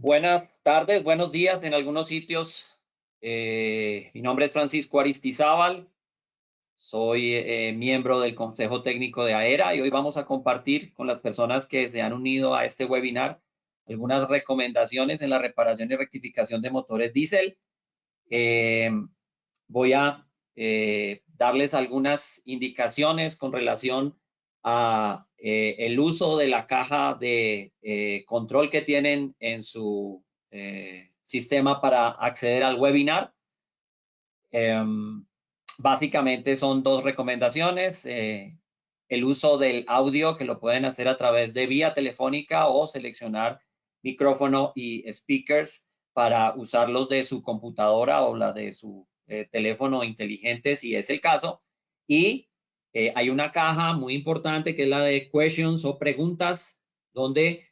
Buenas tardes, buenos días en algunos sitios. Mi nombre es Francisco Aristizábal, soy miembro del Consejo Técnico de AERA y hoy vamos a compartir con las personas que se han unido a este webinar algunas recomendaciones en la reparación y rectificación de motores diésel. Voy a darles algunas indicaciones con relación a el uso de la caja de control que tienen en su sistema para acceder al webinar. Básicamente son dos recomendaciones. El uso del audio, que lo pueden hacer a través de vía telefónica o seleccionar micrófono y speakers para usarlos de su computadora o la de su teléfono inteligente, si es el caso. Y hay una caja muy importante que es la de questions o preguntas, donde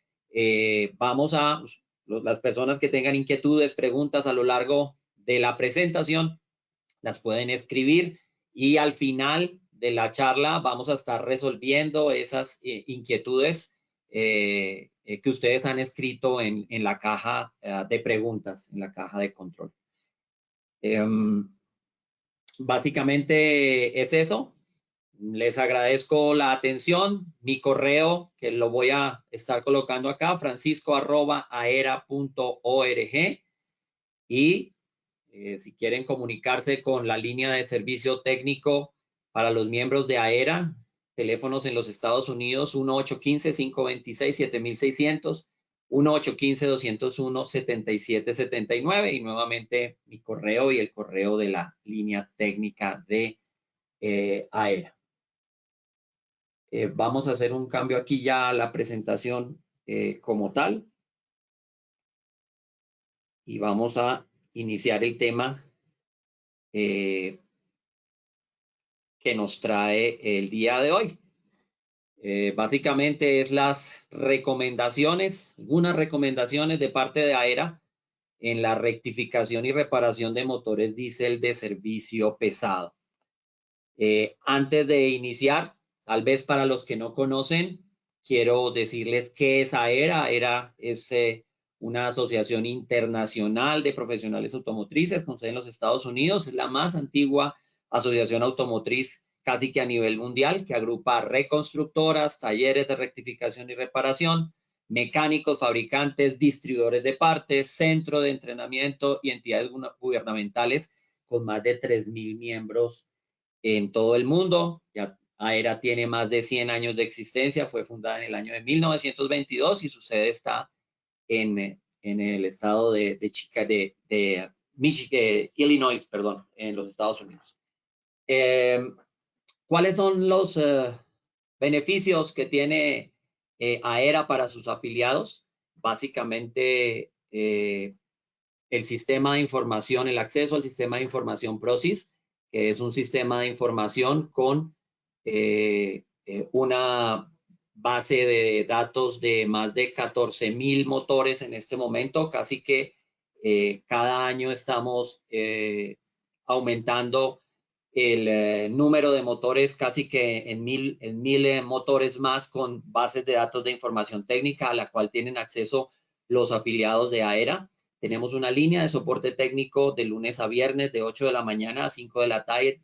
vamos a, las personas que tengan inquietudes, preguntas a lo largo de la presentación, las pueden escribir y al final de la charla vamos a estar resolviendo esas inquietudes que ustedes han escrito en la caja de preguntas, en la caja de control. Básicamente es eso. Les agradezco la atención. Mi correo, que lo voy a estar colocando acá, francisco@aera.org. Y si quieren comunicarse con la línea de servicio técnico para los miembros de AERA, teléfonos en los Estados Unidos, 1-815-526-7600, 1-815-201-7779 y nuevamente mi correo y el correo de la línea técnica de AERA. Vamos a hacer un cambio aquí ya a la presentación como tal y vamos a iniciar el tema que nos trae el día de hoy. Básicamente es las recomendaciones, algunas recomendaciones de parte de AERA en la rectificación y reparación de motores diésel de servicio pesado. Antes de iniciar, tal vez para los que no conocen, quiero decirles qué es AERA. AERA es una asociación internacional de profesionales automotrices con sede en los Estados Unidos. Es la más antigua asociación automotriz casi que a nivel mundial, que agrupa reconstructoras, talleres de rectificación y reparación, mecánicos, fabricantes, distribuidores de partes, centro de entrenamiento y entidades gubernamentales con más de 3,000 miembros en todo el mundo. Ya AERA tiene más de 100 años de existencia, fue fundada en el año de 1922 y su sede está en el estado de Michigan, Illinois, perdón, en los Estados Unidos. ¿Cuáles son los beneficios que tiene AERA para sus afiliados? Básicamente, el sistema de información, el acceso al sistema de información PROSYS, que es un sistema de información con una base de datos de más de 14,000 motores en este momento, casi que cada año estamos aumentando el número de motores casi que en mil motores más con bases de datos de información técnica a la cual tienen acceso los afiliados de AERA. Tenemos una línea de soporte técnico de lunes a viernes de 8 de la mañana a 5 de la tarde,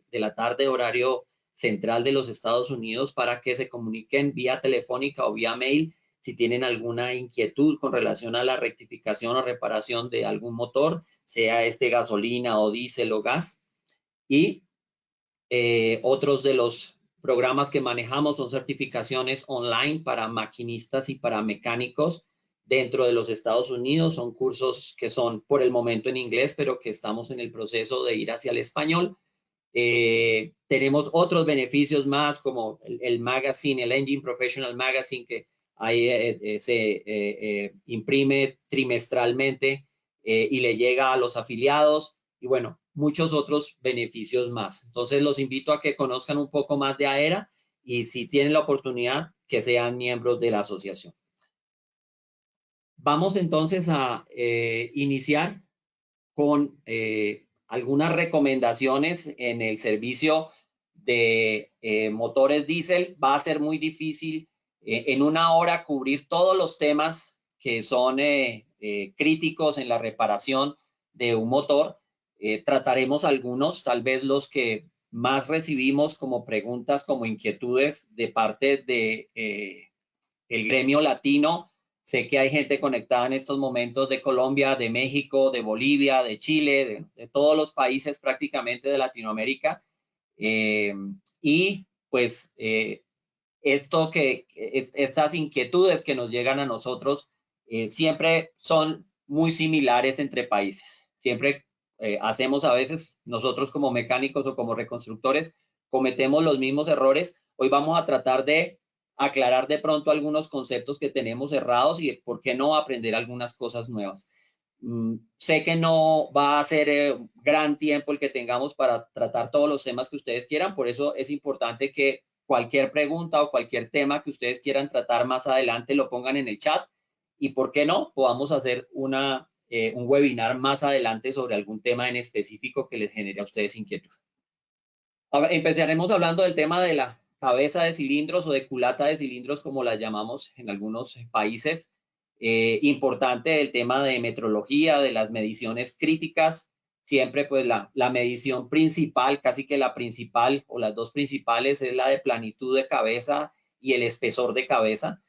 horario central de los Estados Unidos, para que se comuniquen vía telefónica o vía mail si tienen alguna inquietud con relación a la rectificación o reparación de algún motor, sea este gasolina o diésel o gas. Y otros de los programas que manejamos son certificaciones online para maquinistas y para mecánicos dentro de los Estados Unidos. Son cursos que son por el momento en inglés, pero que estamos en el proceso de ir hacia el español. Tenemos otros beneficios más como el magazine, el Engine Professional Magazine, que ahí se imprime trimestralmente y le llega a los afiliados. Y bueno, muchos otros beneficios más. Entonces los invito a que conozcan un poco más de AERA y si tienen la oportunidad, que sean miembros de la asociación. Vamos entonces a iniciar con algunas recomendaciones en el servicio de motores diésel. Va a ser muy difícil en una hora cubrir todos los temas que son críticos en la reparación de un motor. Trataremos algunos, tal vez los que más recibimos como preguntas, como inquietudes de parte de el gremio latino. Sé que hay gente conectada en estos momentos de Colombia, de México, de Bolivia, de Chile, de todos los países prácticamente de Latinoamérica. Y pues estas inquietudes que nos llegan a nosotros siempre son muy similares entre países. Siempre hacemos a veces, nosotros como mecánicos o como reconstructores, cometemos los mismos errores. Hoy vamos a tratar de aclarar de pronto algunos conceptos que tenemos errados y por qué no aprender algunas cosas nuevas. Sé que no va a ser gran tiempo el que tengamos para tratar todos los temas que ustedes quieran, por eso es importante que cualquier pregunta o cualquier tema que ustedes quieran tratar más adelante lo pongan en el chat y por qué no, podamos hacer un webinar más adelante sobre algún tema en específico que les genere a ustedes inquietud. Empezaremos hablando del tema de la cabeza de cilindros o de culata de cilindros, como la llamamos en algunos países. Importante el tema de metrología, de las mediciones críticas. Siempre pues la medición principal, casi que la principal o las dos principales es la de planitud de cabeza y el espesor de cabeza.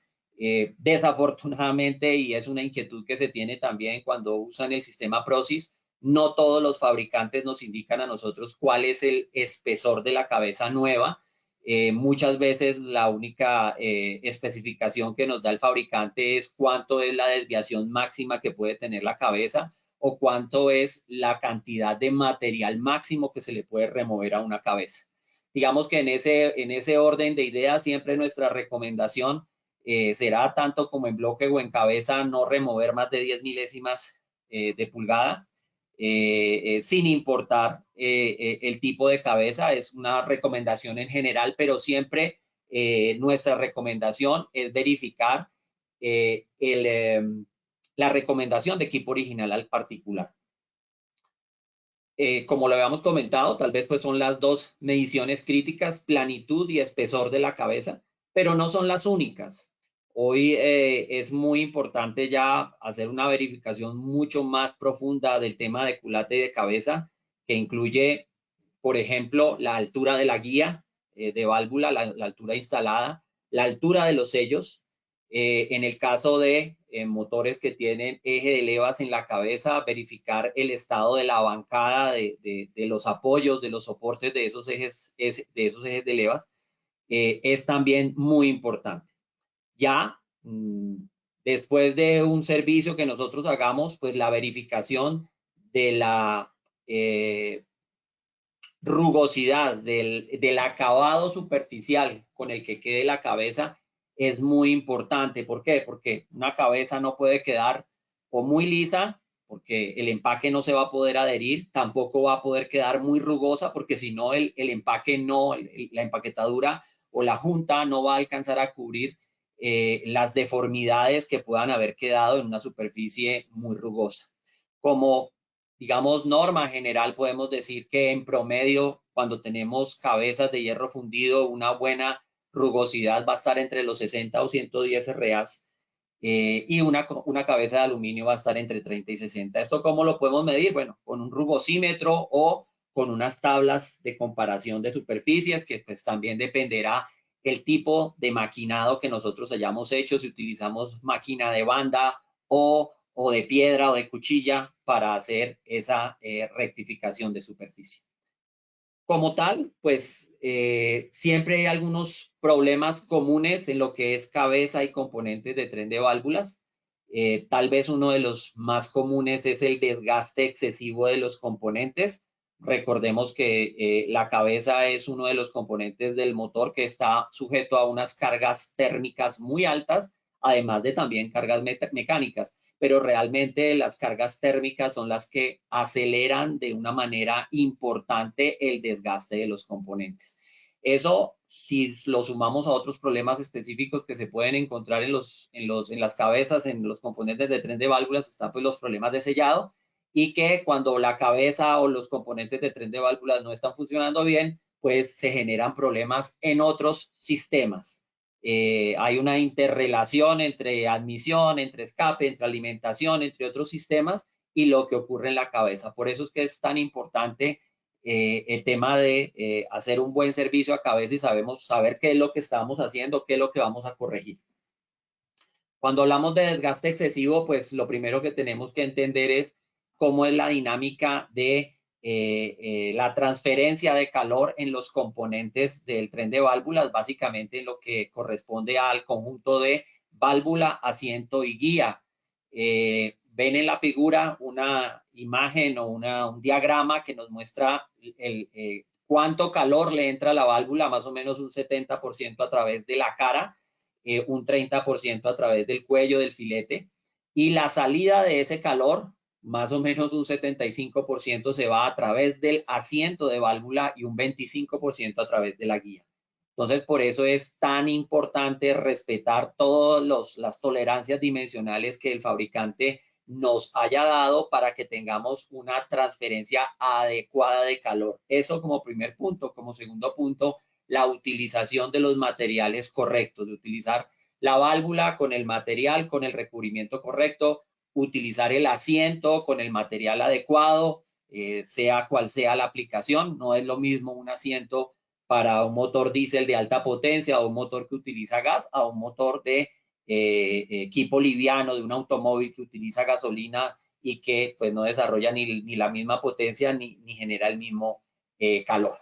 Desafortunadamente, y es una inquietud que se tiene también cuando usan el sistema PROCYS, no todos los fabricantes nos indican a nosotros cuál es el espesor de la cabeza nueva. Muchas veces la única especificación que nos da el fabricante es cuánto es la desviación máxima que puede tener la cabeza o cuánto es la cantidad de material máximo que se le puede remover a una cabeza. Digamos que en ese orden de ideas siempre nuestra recomendación será tanto como en bloque o en cabeza no remover más de 10 milésimas de pulgada. Sin importar el tipo de cabeza, es una recomendación en general, pero siempre nuestra recomendación es verificar la recomendación de equipo original al particular. Como lo habíamos comentado, tal vez pues son las dos mediciones críticas, planitud y espesor de la cabeza, pero no son las únicas. Hoy es muy importante ya hacer una verificación mucho más profunda del tema de culata y de cabeza, que incluye, por ejemplo, la altura de la guía de válvula, la altura instalada, la altura de los sellos. En el caso de motores que tienen eje de levas en la cabeza, verificar el estado de la bancada, de los apoyos, de los soportes de esos ejes de levas, es también muy importante. Ya después de un servicio que nosotros hagamos, pues la verificación de la rugosidad, del acabado superficial con el que quede la cabeza es muy importante. ¿Por qué? Porque una cabeza no puede quedar o muy lisa, porque el empaque no se va a poder adherir, tampoco va a poder quedar muy rugosa, porque si no el empaque no, la empaquetadura o la junta no va a alcanzar a cubrir las deformidades que puedan haber quedado en una superficie muy rugosa. Como, digamos, norma general, podemos decir que en promedio, cuando tenemos cabezas de hierro fundido, una buena rugosidad va a estar entre los 60 o 110 RAs y una cabeza de aluminio va a estar entre 30 y 60. ¿Esto cómo lo podemos medir? Bueno, con un rugosímetro o con unas tablas de comparación de superficies, que pues también dependerá el tipo de maquinado que nosotros hayamos hecho, si utilizamos máquina de banda o de piedra o de cuchilla para hacer esa rectificación de superficie. Como tal, pues siempre hay algunos problemas comunes en lo que es cabeza y componentes de tren de válvulas. Tal vez uno de los más comunes es el desgaste excesivo de los componentes. Recordemos que la cabeza es uno de los componentes del motor que está sujeto a unas cargas térmicas muy altas, además de también cargas mecánicas, pero realmente las cargas térmicas son las que aceleran de una manera importante el desgaste de los componentes. Eso, si lo sumamos a otros problemas específicos que se pueden encontrar en las cabezas, en los componentes de tren de válvulas, están pues los problemas de sellado, y que cuando la cabeza o los componentes de tren de válvulas no están funcionando bien, pues se generan problemas en otros sistemas. hay una interrelación entre admisión, entre escape, entre alimentación, entre otros sistemas y lo que ocurre en la cabeza. Por eso es que es tan importante el tema de hacer un buen servicio a cabeza y saber qué es lo que estamos haciendo, qué es lo que vamos a corregir. Cuando hablamos de desgaste excesivo, pues lo primero que tenemos que entender es cómo es la dinámica de la transferencia de calor en los componentes del tren de válvulas, básicamente en lo que corresponde al conjunto de válvula, asiento y guía. Ven en la figura una imagen o un diagrama que nos muestra cuánto calor le entra a la válvula, más o menos un 70% a través de la cara, un 30% a través del cuello del filete, y la salida de ese calor, más o menos un 75% se va a través del asiento de válvula y un 25% a través de la guía. Entonces, por eso es tan importante respetar todas las tolerancias dimensionales que el fabricante nos haya dado para que tengamos una transferencia adecuada de calor. Eso como primer punto. Como segundo punto, la utilización de los materiales correctos, de utilizar la válvula con el material, con el recubrimiento correcto, utilizar el asiento con el material adecuado, sea cual sea la aplicación. No es lo mismo un asiento para un motor diésel de alta potencia o un motor que utiliza gas a un motor de equipo liviano de un automóvil que utiliza gasolina y que pues no desarrolla ni la misma potencia ni genera el mismo calor.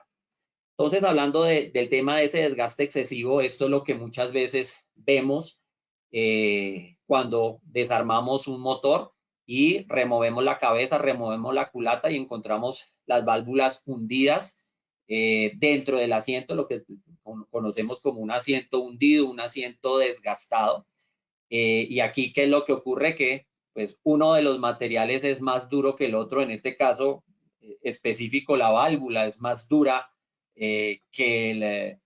Entonces, hablando del tema de ese desgaste excesivo, esto es lo que muchas veces vemos cuando desarmamos un motor y removemos la cabeza, removemos la culata y encontramos las válvulas hundidas dentro del asiento, lo que conocemos como un asiento hundido, un asiento desgastado. Y aquí, ¿qué es lo que ocurre? Que pues uno de los materiales es más duro que el otro, en este caso específico la válvula es más dura que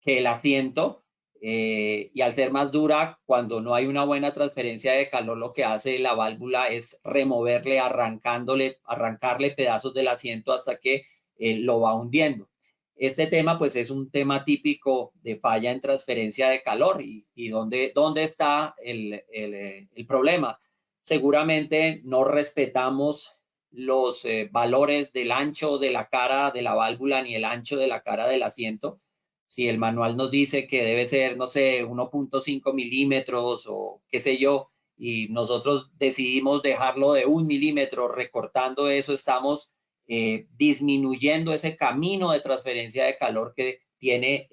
el asiento, y al ser más dura, cuando no hay una buena transferencia de calor, lo que hace la válvula es removerle, arrancarle pedazos del asiento hasta que lo va hundiendo. Este tema pues es un tema típico de falla en transferencia de calor y ¿dónde está el problema? Seguramente no respetamos los valores del ancho de la cara de la válvula ni el ancho de la cara del asiento. Si el manual nos dice que debe ser, no sé, 1.5 milímetros o qué sé yo, y nosotros decidimos dejarlo de 1 milímetro, recortando eso, estamos disminuyendo ese camino de transferencia de calor que tiene,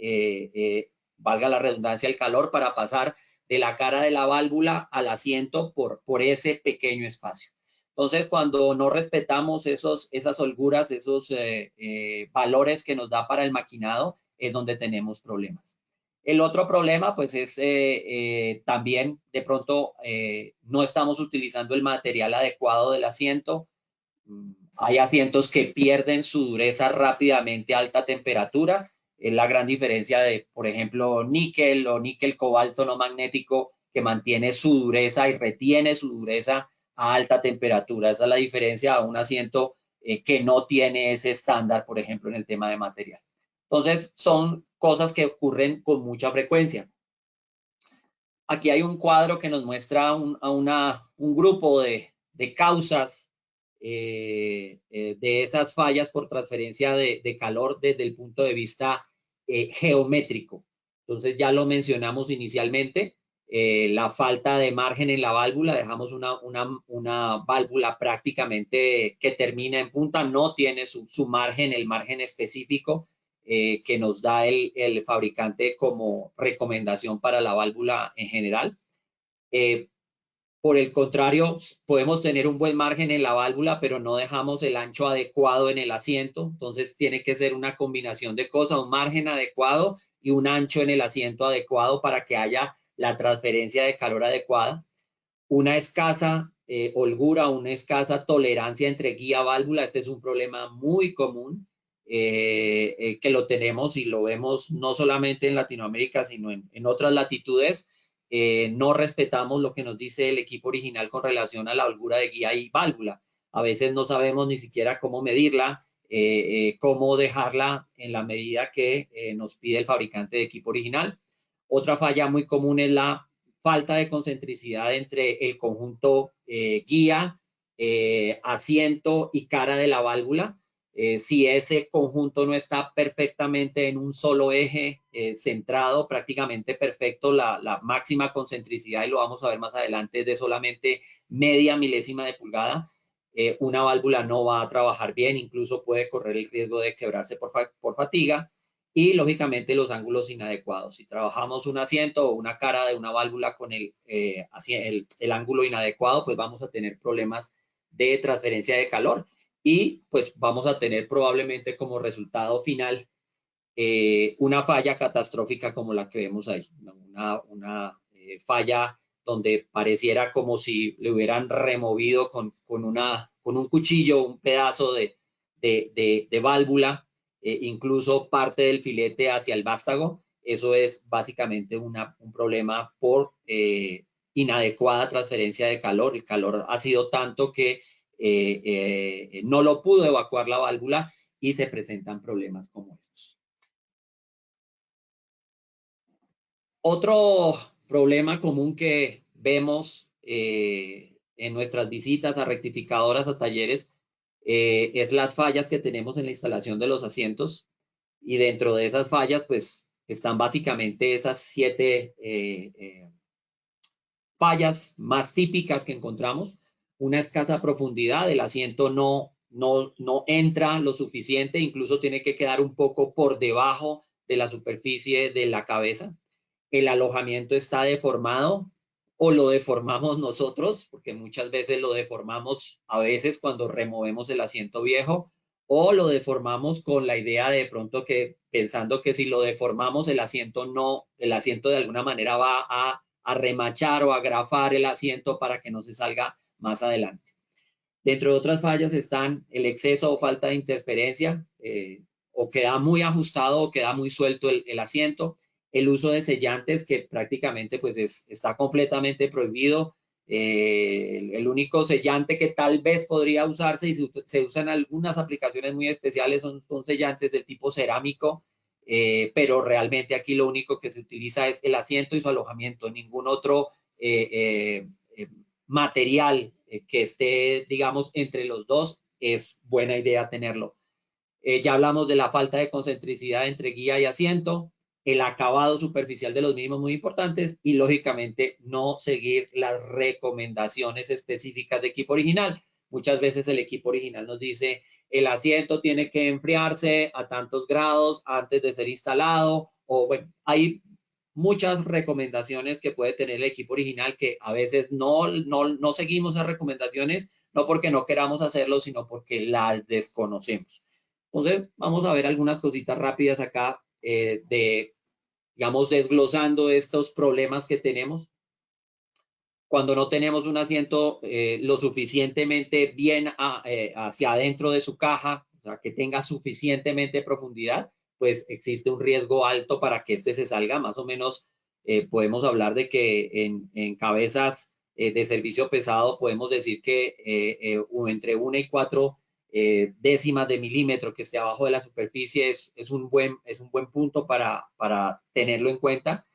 valga la redundancia, el calor para pasar de la cara de la válvula al asiento por ese pequeño espacio. Entonces, cuando no respetamos esas holguras, esos valores que nos da para el maquinado, es donde tenemos problemas. El otro problema, pues, es también de pronto no estamos utilizando el material adecuado del asiento. Hay asientos que pierden su dureza rápidamente a alta temperatura. Es la gran diferencia de, por ejemplo, níquel o níquel cobalto no magnético, que mantiene su dureza y retiene su dureza a alta temperatura. Esa es la diferencia a un asiento que no tiene ese estándar, por ejemplo, en el tema de material. Entonces, son cosas que ocurren con mucha frecuencia. Aquí hay un cuadro que nos muestra un grupo de causas de esas fallas por transferencia de calor desde el punto de vista geométrico. Entonces, ya lo mencionamos inicialmente, la falta de margen en la válvula, dejamos una válvula prácticamente que termina en punta, no tiene su margen, el margen específico que nos da el fabricante como recomendación para la válvula en general. Por el contrario, podemos tener un buen margen en la válvula, pero no dejamos el ancho adecuado en el asiento. Entonces, tiene que ser una combinación de cosas, un margen adecuado y un ancho en el asiento adecuado para que haya la transferencia de calor adecuada. Una escasa holgura, una escasa tolerancia entre guía y válvula. Este es un problema muy común que lo tenemos y lo vemos no solamente en Latinoamérica, sino en otras latitudes. No respetamos lo que nos dice el equipo original con relación a la holgura de guía y válvula. A veces no sabemos ni siquiera cómo medirla, cómo dejarla en la medida que nos pide el fabricante de equipo original. Otra falla muy común es la falta de concentricidad entre el conjunto guía, asiento y cara de la válvula. Si ese conjunto no está perfectamente en un solo eje centrado, prácticamente perfecto, la máxima concentricidad, y lo vamos a ver más adelante, es de solamente media milésima de pulgada, una válvula no va a trabajar bien, incluso puede correr el riesgo de quebrarse por fatiga. Y lógicamente los ángulos inadecuados. Si trabajamos un asiento o una cara de una válvula con el ángulo inadecuado, pues vamos a tener problemas de transferencia de calor y pues vamos a tener probablemente como resultado final una falla catastrófica como la que vemos ahí, una falla donde pareciera como si le hubieran removido con un cuchillo un pedazo de válvula, incluso parte del filete hacia el vástago. Eso es básicamente un problema por inadecuada transferencia de calor. El calor ha sido tanto que no lo pudo evacuar la válvula y se presentan problemas como estos. Otro problema común que vemos en nuestras visitas a rectificadoras, a talleres, es las fallas que tenemos en la instalación de los asientos. Y dentro de esas fallas, pues, están básicamente esas 7 fallas más típicas que encontramos. Una escasa profundidad, el asiento no entra lo suficiente, incluso tiene que quedar un poco por debajo de la superficie de la cabeza. El alojamiento está deformado o lo deformamos nosotros, porque muchas veces lo deformamos a veces cuando removemos el asiento viejo, o lo deformamos con la idea de pronto que pensando que si lo deformamos el asiento de alguna manera va a remachar o agrafar el asiento para que no se salga más adelante. Dentro de otras fallas están el exceso o falta de interferencia, o queda muy ajustado o queda muy suelto el asiento, el uso de sellantes que prácticamente pues está completamente prohibido. El único sellante que tal vez podría usarse y se usan algunas aplicaciones muy especiales son sellantes del tipo cerámico, pero realmente aquí lo único que se utiliza es el asiento y su alojamiento, ningún otro material que esté, digamos, entre los dos, es buena idea tenerlo. Ya hablamos de la falta de concentricidad entre guía y asiento, el acabado superficial de los mismos muy importantes y lógicamente no seguir las recomendaciones específicas de equipo original. Muchas veces el equipo original nos dice el asiento tiene que enfriarse a tantos grados antes de ser instalado, o bueno, hay muchas recomendaciones que puede tener el equipo original que a veces no seguimos esas recomendaciones, no porque no queramos hacerlo, sino porque las desconocemos. Entonces, vamos a ver algunas cositas rápidas acá digamos, desglosando estos problemas que tenemos. Cuando no tenemos un asiento lo suficientemente bien hacia adentro de su caja, o sea, que tenga suficientemente profundidad, pues existe un riesgo alto para que este se salga. Más o menos podemos hablar de que en cabezas de servicio pesado podemos decir que entre 1 y 4 décimas de milímetro que esté abajo de la superficie es un buen punto para tenerlo en cuenta.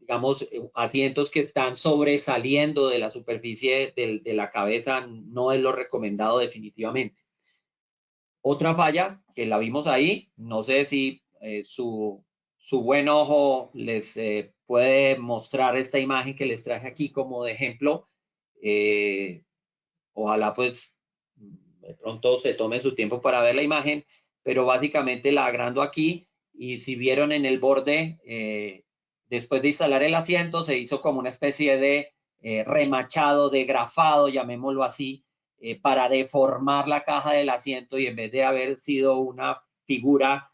Digamos, asientos que están sobresaliendo de la superficie de la cabeza no es lo recomendado definitivamente. Otra falla que la vimos ahí, no sé si su buen ojo les puede mostrar esta imagen que les traje aquí como de ejemplo. Ojalá pues de pronto se tome su tiempo para ver la imagen, pero básicamente la agrando aquí y si vieron en el borde, después de instalar el asiento se hizo como una especie de remachado, de grafado, llamémoslo así, para deformar la caja del asiento y en vez de haber sido una figura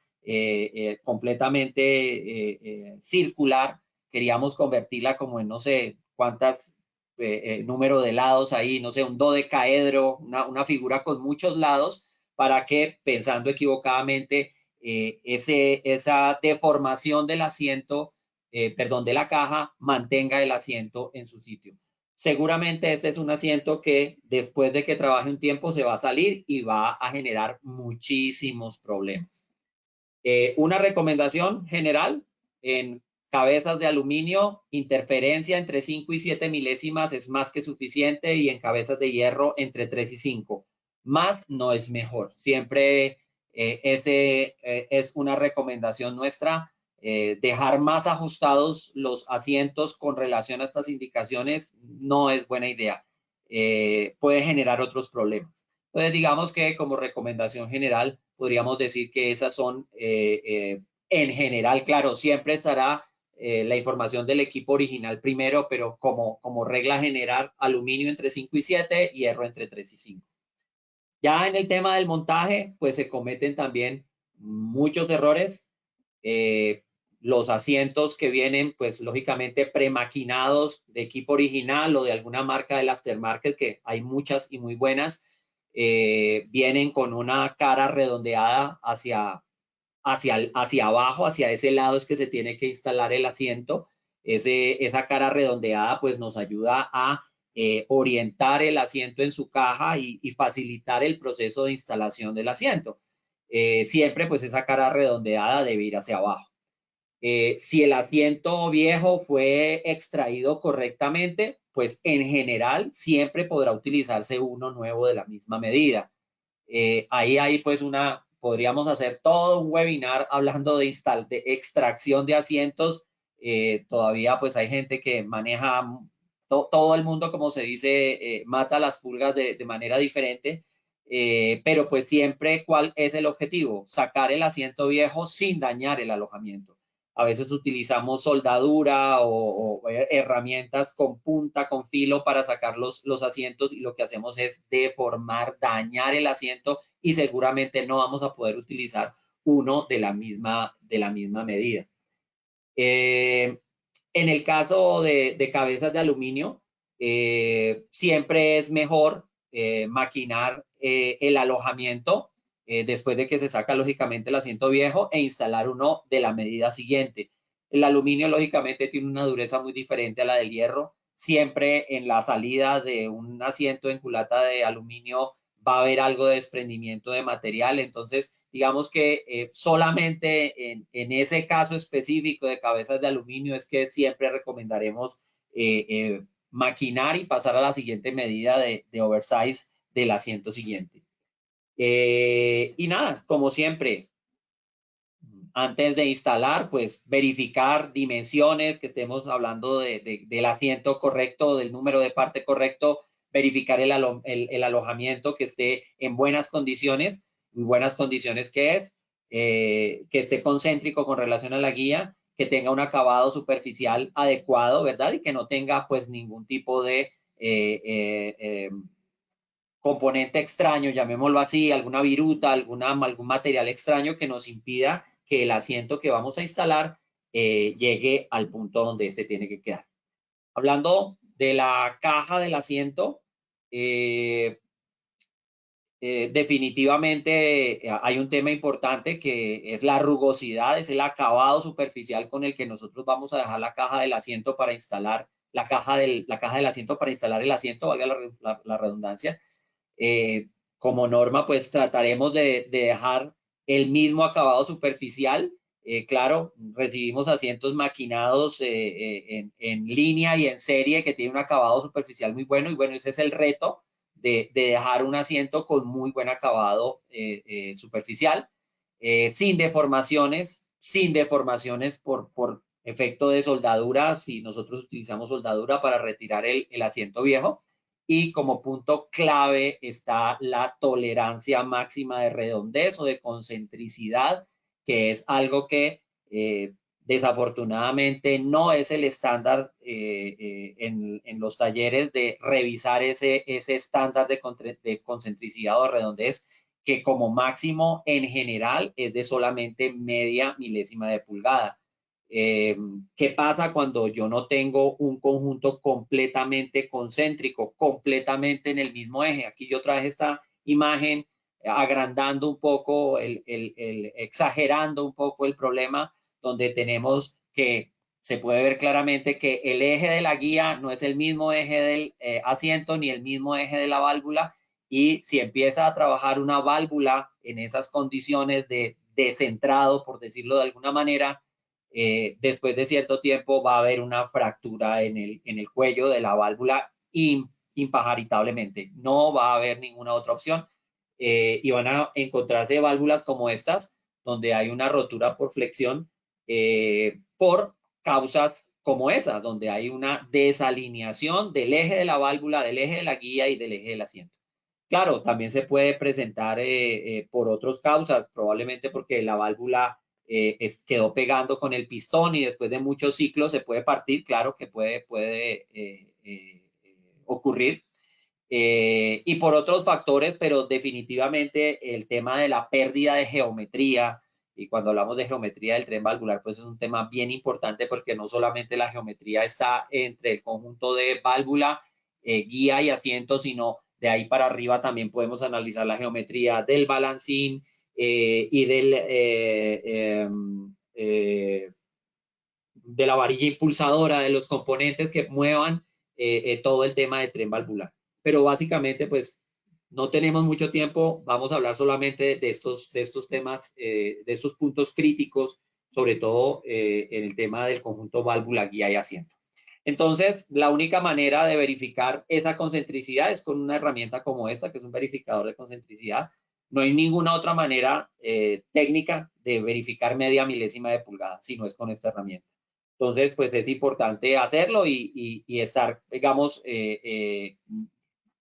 completamente circular, queríamos convertirla como en no sé cuántas número de lados ahí, no sé, un dodecaedro, una figura con muchos lados, para que, pensando equivocadamente, esa deformación del asiento, perdón, de la caja, mantenga el asiento en su sitio. Seguramente este es un asiento que después de que trabaje un tiempo se va a salir y va a generar muchísimos problemas. Una recomendación general, en cabezas de aluminio, interferencia entre 5 y 7 milésimas es más que suficiente, y en cabezas de hierro entre 3 y 5. Más no es mejor. Siempre es una recomendación nuestra. Dejar más ajustados los asientos con relación a estas indicaciones no es buena idea. Puede generar otros problemas. Entonces, digamos que como recomendación general, podríamos decir que esas son, en general, claro, siempre estará la información del equipo original primero, pero como regla general, aluminio entre 5 y 7, hierro entre 3 y 5. Ya en el tema del montaje, pues se cometen también muchos errores. Los asientos que vienen, pues lógicamente premaquinados de equipo original o de alguna marca del aftermarket, que hay muchas y muy buenas, vienen con una cara redondeada hacia abajo, hacia ese lado es que se tiene que instalar el asiento. Esa cara redondeada pues nos ayuda a orientar el asiento en su caja y facilitar el proceso de instalación del asiento. Siempre pues esa cara redondeada debe ir hacia abajo. Si el asiento viejo fue extraído correctamente, pues en general siempre podrá utilizarse uno nuevo de la misma medida. Ahí hay pues podríamos hacer todo un webinar hablando de extracción de asientos. Todavía pues hay gente que maneja, todo el mundo, como se dice, mata las pulgas de manera diferente. Pero pues siempre, ¿cuál es el objetivo? Sacar el asiento viejo sin dañar el alojamiento. A veces utilizamos soldadura o herramientas con punta, con filo para sacar los asientos, y lo que hacemos es deformar, dañar el asiento, y seguramente no vamos a poder utilizar uno de la misma medida. En el caso de cabezas de aluminio, siempre es mejor maquinar el alojamiento después de que se saca lógicamente el asiento viejo, e instalar uno de la medida siguiente. El aluminio lógicamente tiene una dureza muy diferente a la del hierro. Siempre en la salida de un asiento en culata de aluminio va a haber algo de desprendimiento de material. Entonces, digamos que solamente en ese caso específico de cabezas de aluminio es que siempre recomendaremos maquinar y pasar a la siguiente medida de oversize del asiento siguiente. Y nada, como siempre, antes de instalar, pues verificar dimensiones, que estemos hablando del asiento correcto, del número de parte correcto, verificar el alojamiento que esté en buenas condiciones. ¿Y buenas condiciones qué es? Que esté concéntrico con relación a la guía, que tenga un acabado superficial adecuado, ¿verdad? Y que no tenga pues ningún tipo de componente extraño, llamémoslo así, alguna viruta, algún material extraño que nos impida que el asiento que vamos a instalar llegue al punto donde este tiene que quedar. Hablando de la caja del asiento, definitivamente hay un tema importante que es la rugosidad, es el acabado superficial con el que nosotros vamos a dejar la caja del asiento para instalar, la caja del asiento para instalar el asiento, valga la redundancia. Como norma, pues trataremos de dejar el mismo acabado superficial. Claro, recibimos asientos maquinados en línea y en serie que tienen un acabado superficial muy bueno, y bueno, ese es el reto de dejar un asiento con muy buen acabado superficial, sin deformaciones por efecto de soldadura, si nosotros utilizamos soldadura para retirar el asiento viejo. Y como punto clave está la tolerancia máxima de redondez o de concentricidad, que es algo que desafortunadamente no es el estándar en los talleres, de revisar ese estándar de concentricidad o redondez, que como máximo en general es de solamente media milésima de pulgada. ¿Qué pasa cuando yo no tengo un conjunto completamente concéntrico, completamente en el mismo eje? Aquí yo traje esta imagen agrandando un poco, exagerando un poco el problema, donde tenemos que se puede ver claramente que el eje de la guía no es el mismo eje del asiento ni el mismo eje de la válvula, y si empieza a trabajar una válvula en esas condiciones de descentrado, por decirlo de alguna manera, después de cierto tiempo va a haber una fractura en el cuello de la válvula impajaritablemente. No va a haber ninguna otra opción y van a encontrarse válvulas como estas, donde hay una rotura por flexión por causas como esa, donde hay una desalineación del eje de la válvula, del eje de la guía y del eje del asiento. Claro, también se puede presentar por otras causas, probablemente porque la válvula quedó pegando con el pistón y después de muchos ciclos se puede partir, claro que puede ocurrir. Y por otros factores, pero definitivamente el tema de la pérdida de geometría, y cuando hablamos de geometría del tren valvular, pues es un tema bien importante porque no solamente la geometría está entre el conjunto de válvula, guía y asiento, sino de ahí para arriba también podemos analizar la geometría del balancín y de la varilla impulsadora, de los componentes que muevan todo el tema del tren valvular. Pero básicamente, pues, no tenemos mucho tiempo, vamos a hablar solamente de estos temas, de estos puntos críticos, sobre todo en el tema del conjunto válvula, guía y asiento. Entonces, la única manera de verificar esa concentricidad es con una herramienta como esta, que es un verificador de concentricidad. No hay ninguna otra manera técnica de verificar media milésima de pulgada, si no es con esta herramienta. Entonces, pues es importante hacerlo y estar, digamos,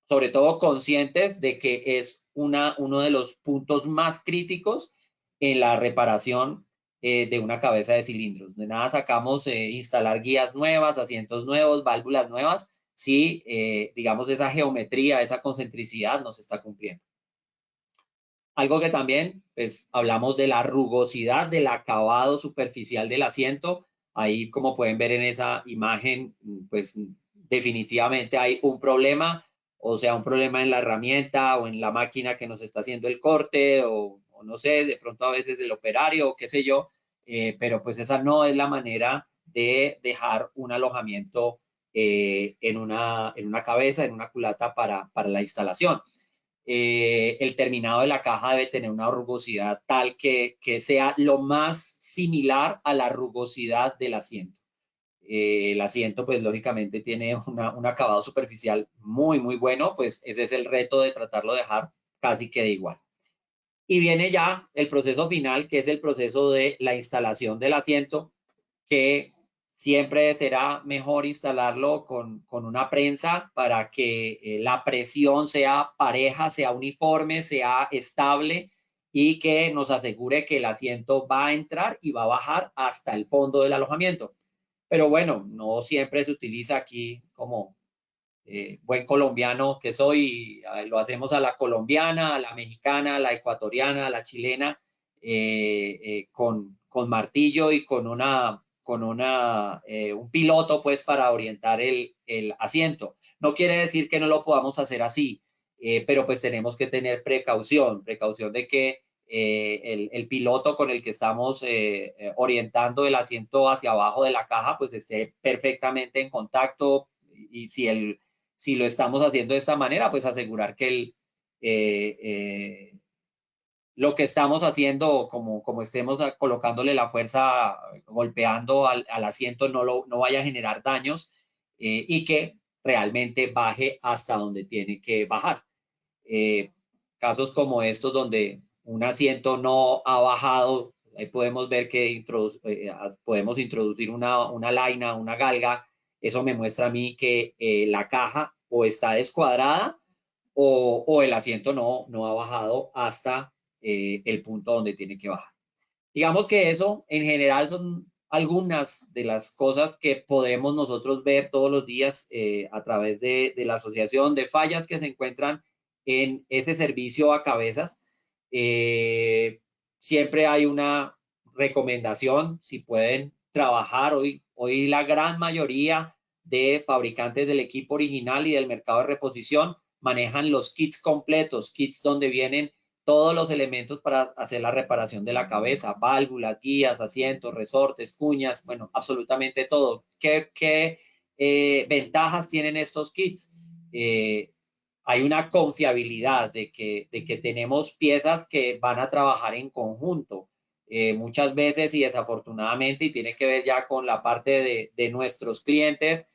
sobre todo conscientes de que es uno de los puntos más críticos en la reparación de una cabeza de cilindros. De nada sacamos instalar guías nuevas, asientos nuevos, válvulas nuevas, si, digamos, esa geometría, esa concentricidad no se está cumpliendo. Algo que también, pues, hablamos de la rugosidad del acabado superficial del asiento. Ahí, como pueden ver en esa imagen, pues, definitivamente hay un problema, o sea, un problema en la herramienta o en la máquina que nos está haciendo el corte, o no sé, de pronto a veces del operario, o qué sé yo, pero pues esa no es la manera de dejar un alojamiento en una cabeza, en una culata para la instalación. El terminado de la caja debe tener una rugosidad tal que sea lo más similar a la rugosidad del asiento. El asiento, pues lógicamente tiene un acabado superficial muy, muy bueno, pues ese es el reto de tratarlo de dejar casi que de igual. Y viene ya el proceso final, que es el proceso de la instalación del asiento, que siempre será mejor instalarlo con una prensa para que la presión sea pareja, sea uniforme, sea estable y que nos asegure que el asiento va a entrar y va a bajar hasta el fondo del alojamiento. Pero bueno, no siempre se utiliza aquí como buen colombiano que soy, lo hacemos a la colombiana, a la mexicana, a la ecuatoriana, a la chilena, con martillo y con un piloto pues para orientar el asiento. No quiere decir que no lo podamos hacer así, pero pues tenemos que tener precaución de que el piloto con el que estamos orientando el asiento hacia abajo de la caja pues esté perfectamente en contacto y si lo estamos haciendo de esta manera, pues asegurar que lo que estamos haciendo, como estemos colocándole la fuerza, golpeando al asiento, no vaya a generar daños y que realmente baje hasta donde tiene que bajar. Casos como estos donde un asiento no ha bajado, ahí podemos ver que podemos introducir una laina, una galga. Eso me muestra a mí que la caja o está descuadrada o el asiento no ha bajado hasta el punto donde tiene que bajar. Digamos que eso en general son algunas de las cosas que podemos nosotros ver todos los días a través de la asociación de fallas que se encuentran en ese servicio a cabezas. Siempre hay una recomendación, si pueden trabajar hoy la gran mayoría de fabricantes del equipo original y del mercado de reposición manejan los kits completos, kits donde vienen todos los elementos para hacer la reparación de la cabeza, válvulas, guías, asientos, resortes, cuñas, bueno, absolutamente todo. ¿Qué ventajas tienen estos kits? Hay una confiabilidad de que tenemos piezas que van a trabajar en conjunto. muchas veces y desafortunadamente, y tiene que ver ya con la parte de nuestros clientes,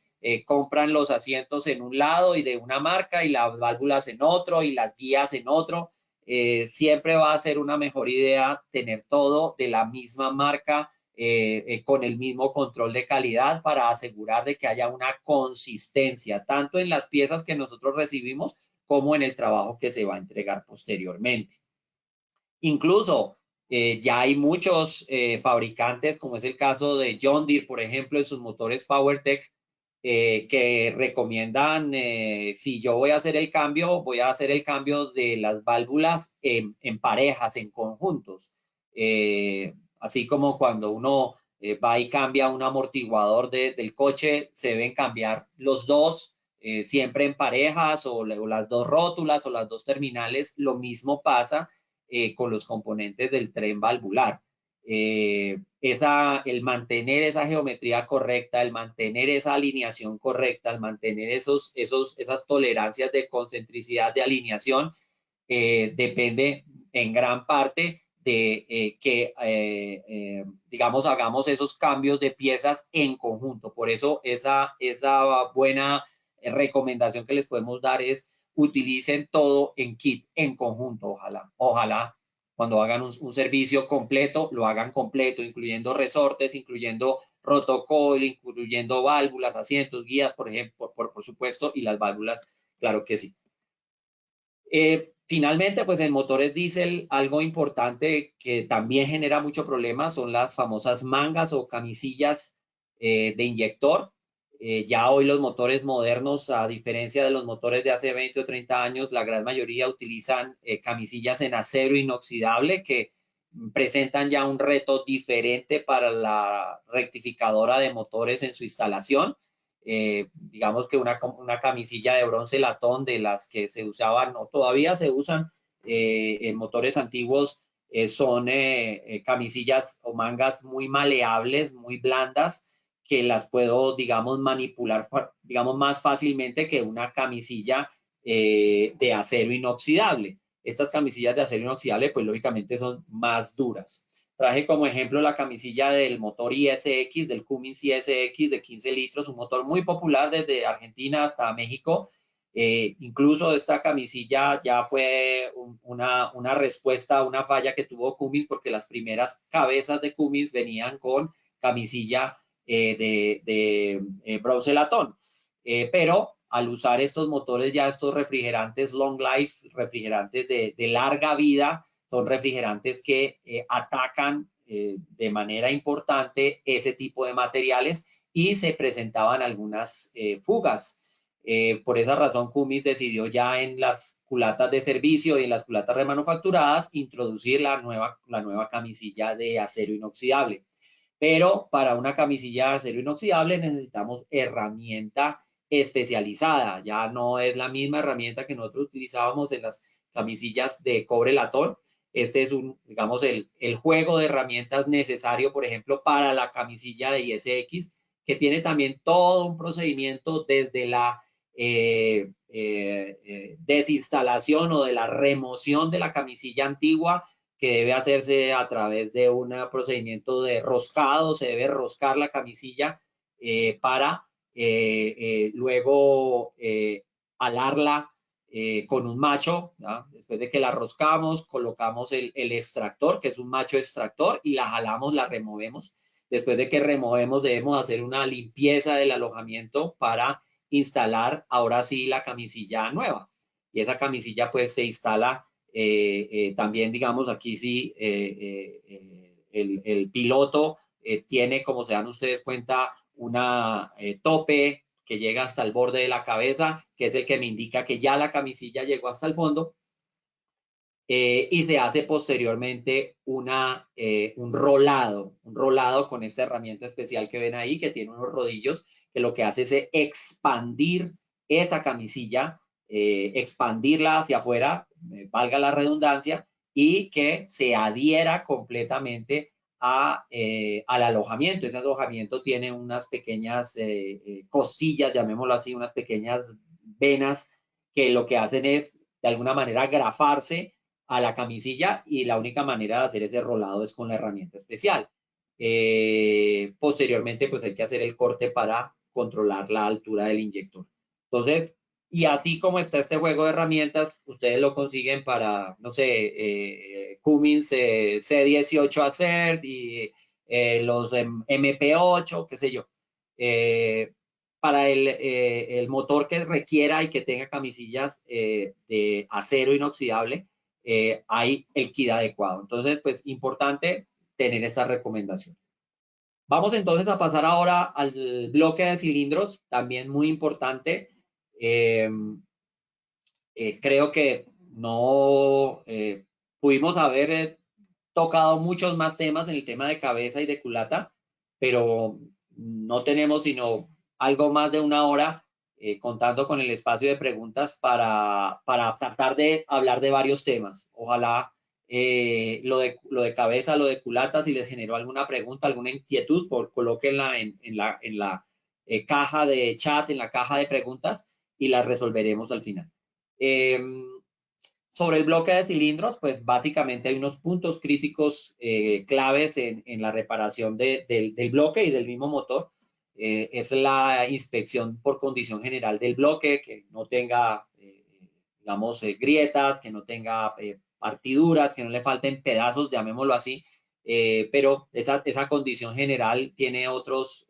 compran los asientos en un lado y de una marca y las válvulas en otro y las guías en otro. Siempre va a ser una mejor idea tener todo de la misma marca, con el mismo control de calidad para asegurar de que haya una consistencia, tanto en las piezas que nosotros recibimos como en el trabajo que se va a entregar posteriormente. Incluso ya hay muchos fabricantes, como es el caso de John Deere, por ejemplo, en sus motores PowerTech, que recomiendan, si yo voy a hacer el cambio, voy a hacer el cambio de las válvulas en parejas, en conjuntos. Así como cuando uno va y cambia un amortiguador del coche, se deben cambiar los dos, siempre en parejas, o las dos rótulas o las dos terminales. Lo mismo pasa con los componentes del tren valvular. El mantener esa geometría correcta, el mantener esa alineación correcta, el mantener esas tolerancias de concentricidad de alineación, depende en gran parte de digamos, hagamos esos cambios de piezas en conjunto. Por eso esa buena recomendación que les podemos dar es utilicen todo en kit, en conjunto, ojalá cuando hagan un servicio completo, lo hagan completo, incluyendo resortes, incluyendo rotocoil, incluyendo válvulas, asientos, guías, por ejemplo, por supuesto, y las válvulas, claro que sí. Finalmente, pues en motores diésel, algo importante que también genera mucho problema son las famosas mangas o camisillas de inyector. Ya hoy los motores modernos, a diferencia de los motores de hace 20 o 30 años, la gran mayoría utilizan camisillas en acero inoxidable que presentan ya un reto diferente para la rectificadora de motores en su instalación. Digamos que una camisilla de bronce latón de las que se usaban o todavía se usan en motores antiguos, son camisillas o mangas muy maleables, muy blandas, que las puedo, digamos, manipular, digamos, más fácilmente que una camisilla de acero inoxidable. Estas camisillas de acero inoxidable, pues lógicamente son más duras. Traje como ejemplo la camisilla del motor ISX, del Cummins ISX de 15 litros, un motor muy popular desde Argentina hasta México. Incluso esta camisilla ya fue una respuesta a una falla que tuvo Cummins, porque las primeras cabezas de Cummins venían con camisilla de bronce latón. Pero al usar estos motores, ya estos refrigerantes long life, refrigerantes de larga vida, son refrigerantes que atacan de manera importante ese tipo de materiales, y se presentaban algunas fugas. Por esa razón, Cummins decidió ya en las culatas de servicio y en las culatas remanufacturadas introducir la nueva camisilla de acero inoxidable. Pero para una camisilla de acero inoxidable necesitamos herramienta especializada. Ya no es la misma herramienta que nosotros utilizábamos en las camisillas de cobre latón. Este es digamos, el juego de herramientas necesario, por ejemplo, para la camisilla de ISX, que tiene también todo un procedimiento desde la desinstalación o de la remoción de la camisilla antigua, que debe hacerse a través de un procedimiento de roscado. Se debe roscar la camisilla para luego alarla con un macho, ¿no? Después de que la roscamos, colocamos el extractor, que es un macho extractor, y la jalamos, la removemos. Después de que removemos, debemos hacer una limpieza del alojamiento para instalar ahora sí la camisilla nueva. Y esa camisilla pues se instala también, digamos, aquí sí, el piloto tiene, como se dan ustedes cuenta, una tope que llega hasta el borde de la cabeza, que es el que me indica que ya la camisilla llegó hasta el fondo. Y se hace posteriormente un rolado con esta herramienta especial que ven ahí, que tiene unos rodillos, que lo que hace es expandir esa camisilla, expandirla hacia afuera, valga la redundancia, y que se adhiera completamente al alojamiento. Ese alojamiento tiene unas pequeñas costillas, llamémoslo así, unas pequeñas venas, que lo que hacen es de alguna manera grafarse a la camisilla y la única manera de hacer ese rolado es con la herramienta especial. Posteriormente, pues hay que hacer el corte para controlar la altura del inyector. Entonces, y así como está este juego de herramientas, ustedes lo consiguen para, no sé, Cummins C18 Acert y los MP8, qué sé yo. Para el motor que requiera y que tenga camisillas de acero inoxidable, hay el kit adecuado. Entonces, pues importante tener esas recomendaciones. Vamos entonces a pasar ahora al bloque de cilindros, también muy importante. Creo que no pudimos haber tocado muchos más temas en el tema de cabeza y de culata, pero no tenemos sino algo más de una hora contando con el espacio de preguntas para tratar de hablar de varios temas. Ojalá lo de cabeza, lo de culata, si les generó alguna pregunta, alguna inquietud, colóquenla en la caja de chat, en la caja de preguntas y las resolveremos al final. Sobre el bloque de cilindros, pues básicamente hay unos puntos críticos claves en la reparación del bloque y del mismo motor. Es la inspección por condición general del bloque, que no tenga, digamos, grietas, que no tenga partiduras, que no le falten pedazos, llamémoslo así, pero esa condición general tiene otros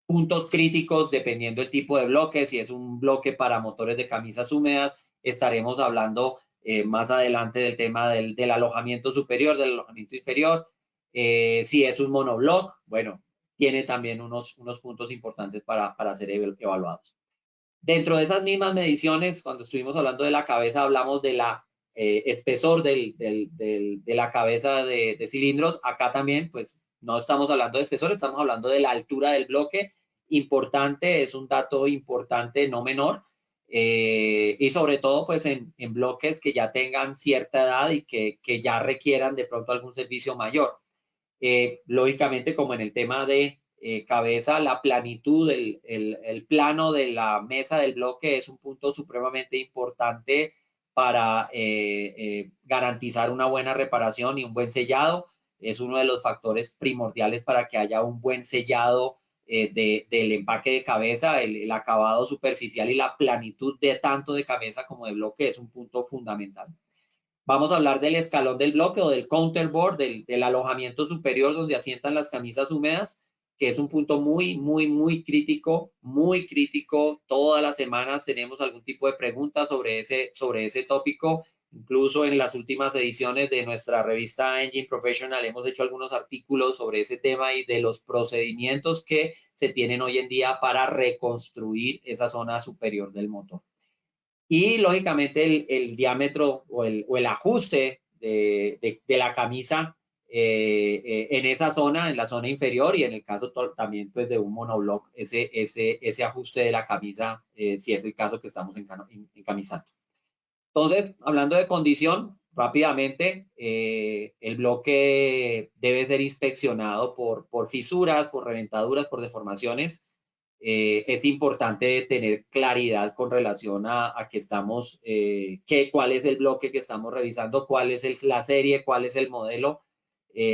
puntos críticos dependiendo del tipo de bloque. Si es un bloque para motores de camisas húmedas, estaremos hablando más adelante del tema del alojamiento superior, del alojamiento inferior. Si es un monobloc, bueno, tiene también unos puntos importantes para ser evaluados. Dentro de esas mismas mediciones, cuando estuvimos hablando de la cabeza, hablamos de la espesor de la cabeza de cilindros. Acá también, pues, no estamos hablando de espesor, estamos hablando de la altura del bloque. Importante, es un dato importante, no menor. Y sobre todo, pues, en bloques que ya tengan cierta edad y que ya requieran de pronto algún servicio mayor. Lógicamente, como en el tema de cabeza, la planitud, el plano de la mesa del bloque es un punto supremamente importante para garantizar una buena reparación y un buen sellado. Es uno de los factores primordiales para que haya un buen sellado del empaque de cabeza. El acabado superficial y la planitud de tanto de cabeza como de bloque es un punto fundamental. Vamos a hablar del escalón del bloque o del counterboard, del alojamiento superior donde asientan las camisas húmedas, que es un punto muy crítico, muy crítico. Todas las semanas tenemos algún tipo de pregunta sobre ese tópico. Incluso en las últimas ediciones de nuestra revista Engine Professional hemos hecho algunos artículos sobre ese tema y de los procedimientos que se tienen hoy en día para reconstruir esa zona superior del motor. Y lógicamente el diámetro o el ajuste de la camisa en esa zona, en la zona inferior y en el caso también pues de un monobloc, ese ajuste de la camisa, si es el caso que estamos encamisando. Entonces, hablando de condición, rápidamente, el bloque debe ser inspeccionado por fisuras, por reventaduras, por deformaciones. Es importante tener claridad con relación a que estamos, cuál es el bloque que estamos revisando, cuál es la serie, cuál es el modelo.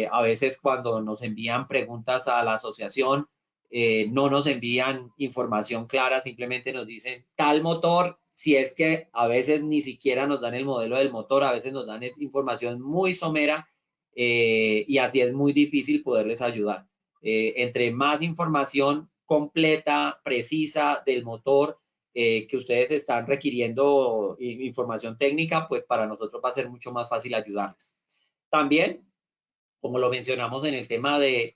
A veces cuando nos envían preguntas a la asociación, no nos envían información clara, simplemente nos dicen tal motor, si es que a veces ni siquiera nos dan el modelo del motor, a veces nos dan información muy somera y así es muy difícil poderles ayudar. Entre más información completa, precisa del motor que ustedes están requiriendo información técnica, pues para nosotros va a ser mucho más fácil ayudarles. También, como lo mencionamos en el tema de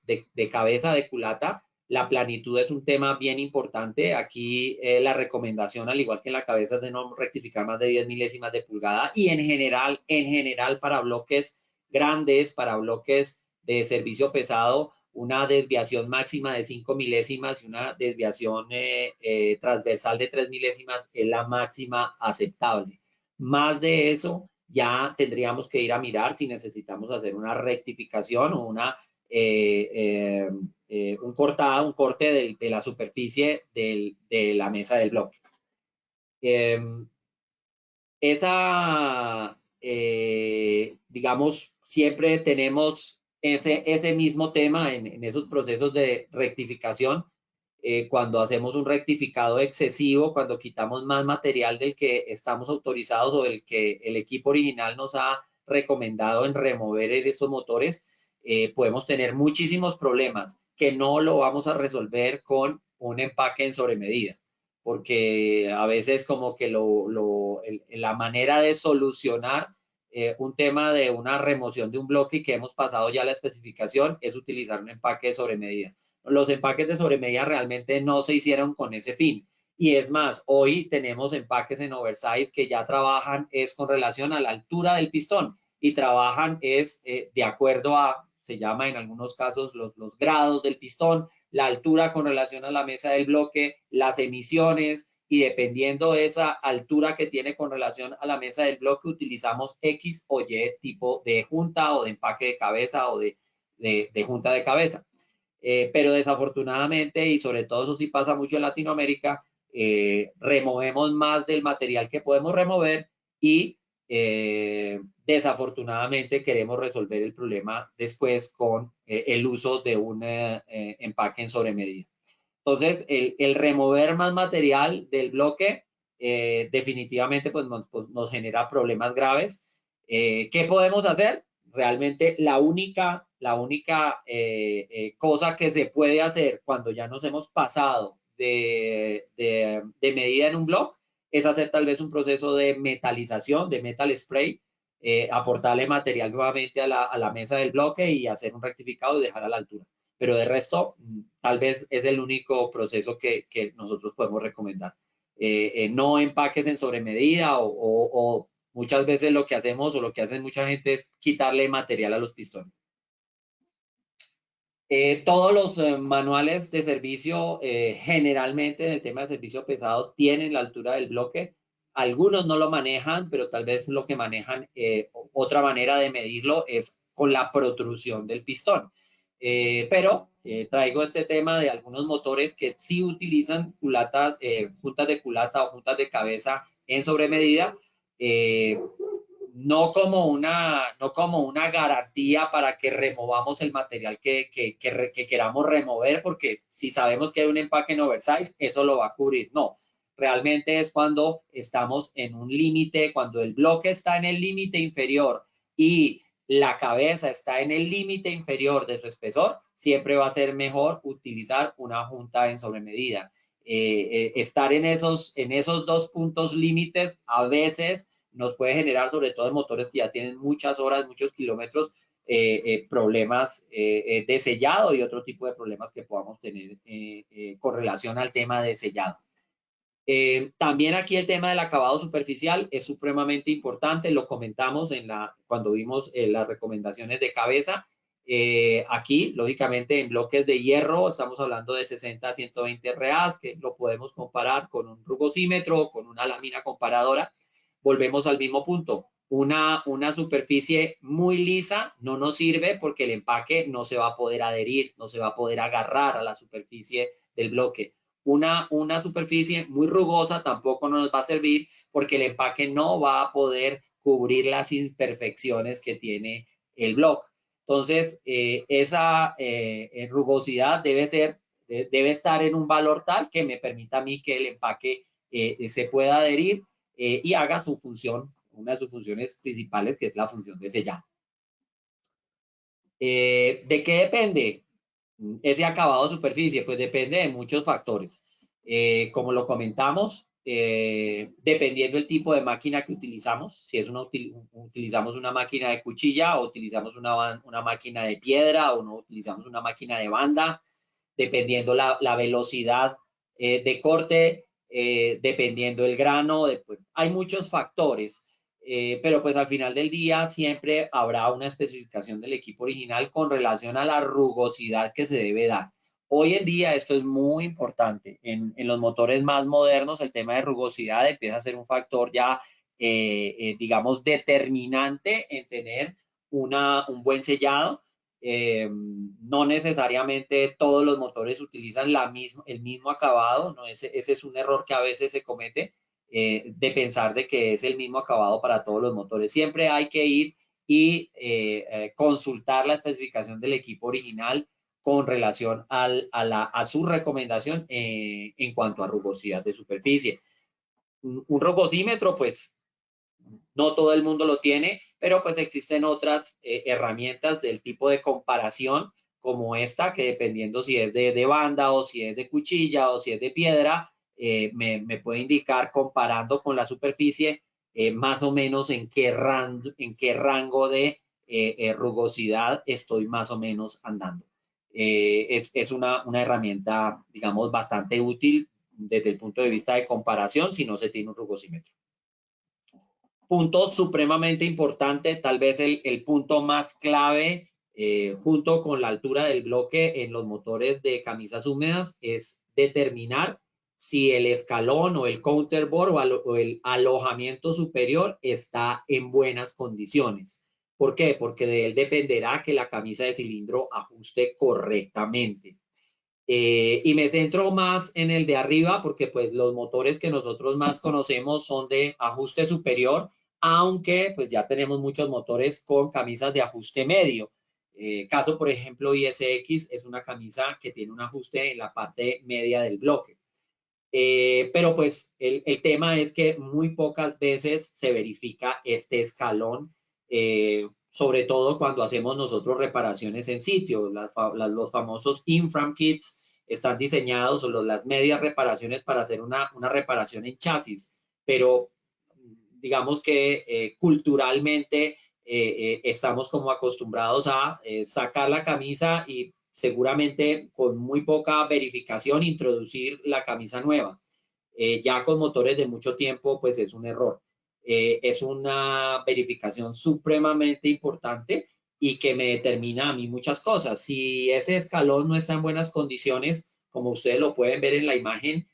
cabeza de culata, la planitud es un tema bien importante. Aquí la recomendación, al igual que en la cabeza, es de no rectificar más de 10 milésimas de pulgada y en general para bloques grandes, para bloques de servicio pesado, una desviación máxima de 5 milésimas y una desviación transversal de 3 milésimas es la máxima aceptable. Más de eso, ya tendríamos que ir a mirar si necesitamos hacer una rectificación o un corte de la superficie de la mesa del bloque. digamos, siempre tenemos ese mismo tema en esos procesos de rectificación. Cuando hacemos un rectificado excesivo, cuando quitamos más material del que estamos autorizados o del que el equipo original nos ha recomendado en remover estos motores, podemos tener muchísimos problemas que no lo vamos a resolver con un empaque en sobremedida, porque a veces como que la manera de solucionar un tema de una remoción de un bloque y que hemos pasado ya la especificación es utilizar un empaque de sobremedida. Los empaques de sobremedida realmente no se hicieron con ese fin. Y es más, hoy tenemos empaques en oversize que ya trabajan es con relación a la altura del pistón y trabajan es de acuerdo a, se llama en algunos casos los grados del pistón, la altura con relación a la mesa del bloque, las emisiones, y dependiendo de esa altura que tiene con relación a la mesa del bloque, utilizamos X o Y tipo de junta o de empaque de cabeza o de junta de cabeza. Pero desafortunadamente, y sobre todo eso sí pasa mucho en Latinoamérica, removemos más del material que podemos remover y desafortunadamente queremos resolver el problema después con el uso de un empaque en sobremedida. Entonces, el remover más material del bloque definitivamente pues, nos genera problemas graves. ¿Qué podemos hacer? Realmente la única cosa que se puede hacer cuando ya nos hemos pasado de medida en un bloque es hacer tal vez un proceso de metalización, de metal spray, aportarle material nuevamente a la mesa del bloque y hacer un rectificado y dejar a la altura. Pero de resto, tal vez es el único proceso que nosotros podemos recomendar. No empaques en sobremedida o muchas veces lo que hacemos o lo que hacen mucha gente es quitarle material a los pistones. Todos los manuales de servicio, generalmente en el tema de servicio pesado, tienen la altura del bloque. Algunos no lo manejan, pero tal vez lo que manejan, otra manera de medirlo es con la protrusión del pistón. Pero traigo este tema de algunos motores que sí utilizan culatas, juntas de culata o juntas de cabeza en sobremedida. No como una garantía para que removamos el material que queramos remover, porque si sabemos que hay un empaque en oversize, eso lo va a cubrir. No, realmente es cuando estamos en un límite, cuando el bloque está en el límite inferior y la cabeza está en el límite inferior de su espesor, siempre va a ser mejor utilizar una junta en sobremedida. Estar en esos dos puntos límites a veces nos puede generar, sobre todo en motores que ya tienen muchas horas, muchos kilómetros, problemas de sellado y otro tipo de problemas que podamos tener con relación al tema de sellado. También aquí el tema del acabado superficial es supremamente importante, lo comentamos cuando vimos las recomendaciones de cabeza. Aquí, lógicamente, en bloques de hierro estamos hablando de 60 a 120 RAs, que lo podemos comparar con un rugosímetro, con una lámina comparadora. Volvemos al mismo punto. Una superficie muy lisa no nos sirve porque el empaque no se va a poder adherir, no se va a poder agarrar a la superficie del bloque. Una superficie muy rugosa tampoco nos va a servir porque el empaque no va a poder cubrir las imperfecciones que tiene el bloque. Entonces, esa rugosidad debe estar en un valor tal que me permita a mí que el empaque se pueda adherir y haga su función, una de sus funciones principales, que es la función de sellado. ¿De qué depende ese acabado de superficie? Pues depende de muchos factores. Como lo comentamos, dependiendo del tipo de máquina que utilizamos, si es utilizamos una máquina de cuchilla o utilizamos una máquina de piedra o no utilizamos una máquina de banda, dependiendo la velocidad de corte, dependiendo el grano, pues, hay muchos factores. Pero pues al final del día siempre habrá una especificación del equipo original con relación a la rugosidad que se debe dar. Hoy en día esto es muy importante. En los motores más modernos el tema de rugosidad empieza a ser un factor ya, digamos, determinante en tener un buen sellado. No necesariamente todos los motores utilizan el mismo acabado, ¿no? Ese es un error que a veces se comete. de pensar de que es el mismo acabado para todos los motores. Siempre hay que ir y consultar la especificación del equipo original con relación a su recomendación en cuanto a rugosidad de superficie. Un rugosímetro, pues, no todo el mundo lo tiene, pero pues existen otras herramientas del tipo de comparación como esta, que dependiendo si es de banda o si es de cuchilla o si es de piedra, me puede indicar comparando con la superficie más o menos en qué rango de rugosidad estoy más o menos andando. Es una herramienta, digamos, bastante útil desde el punto de vista de comparación si no se tiene un rugosímetro. Punto supremamente importante, tal vez el punto más clave junto con la altura del bloque en los motores de camisas húmedas es determinar si el escalón o el counterboard o el alojamiento superior está en buenas condiciones. ¿Por qué? Porque de él dependerá que la camisa de cilindro ajuste correctamente. Y me centro más en el de arriba porque pues los motores que nosotros más conocemos son de ajuste superior, aunque pues ya tenemos muchos motores con camisas de ajuste medio. Caso, por ejemplo, ISX es una camisa que tiene un ajuste en la parte media del bloque. Pero pues el tema es que muy pocas veces se verifica este escalón, sobre todo cuando hacemos nosotros reparaciones en sitio. Los famosos infram kits están diseñados, o las medias reparaciones para hacer una reparación en chasis, pero digamos que culturalmente estamos como acostumbrados a sacar la camisa y seguramente con muy poca verificación introducir la camisa nueva. Ya con motores de mucho tiempo, pues es un error. Es una verificación supremamente importante y que me determina a mí muchas cosas. Si ese escalón no está en buenas condiciones, como ustedes lo pueden ver en la imagen,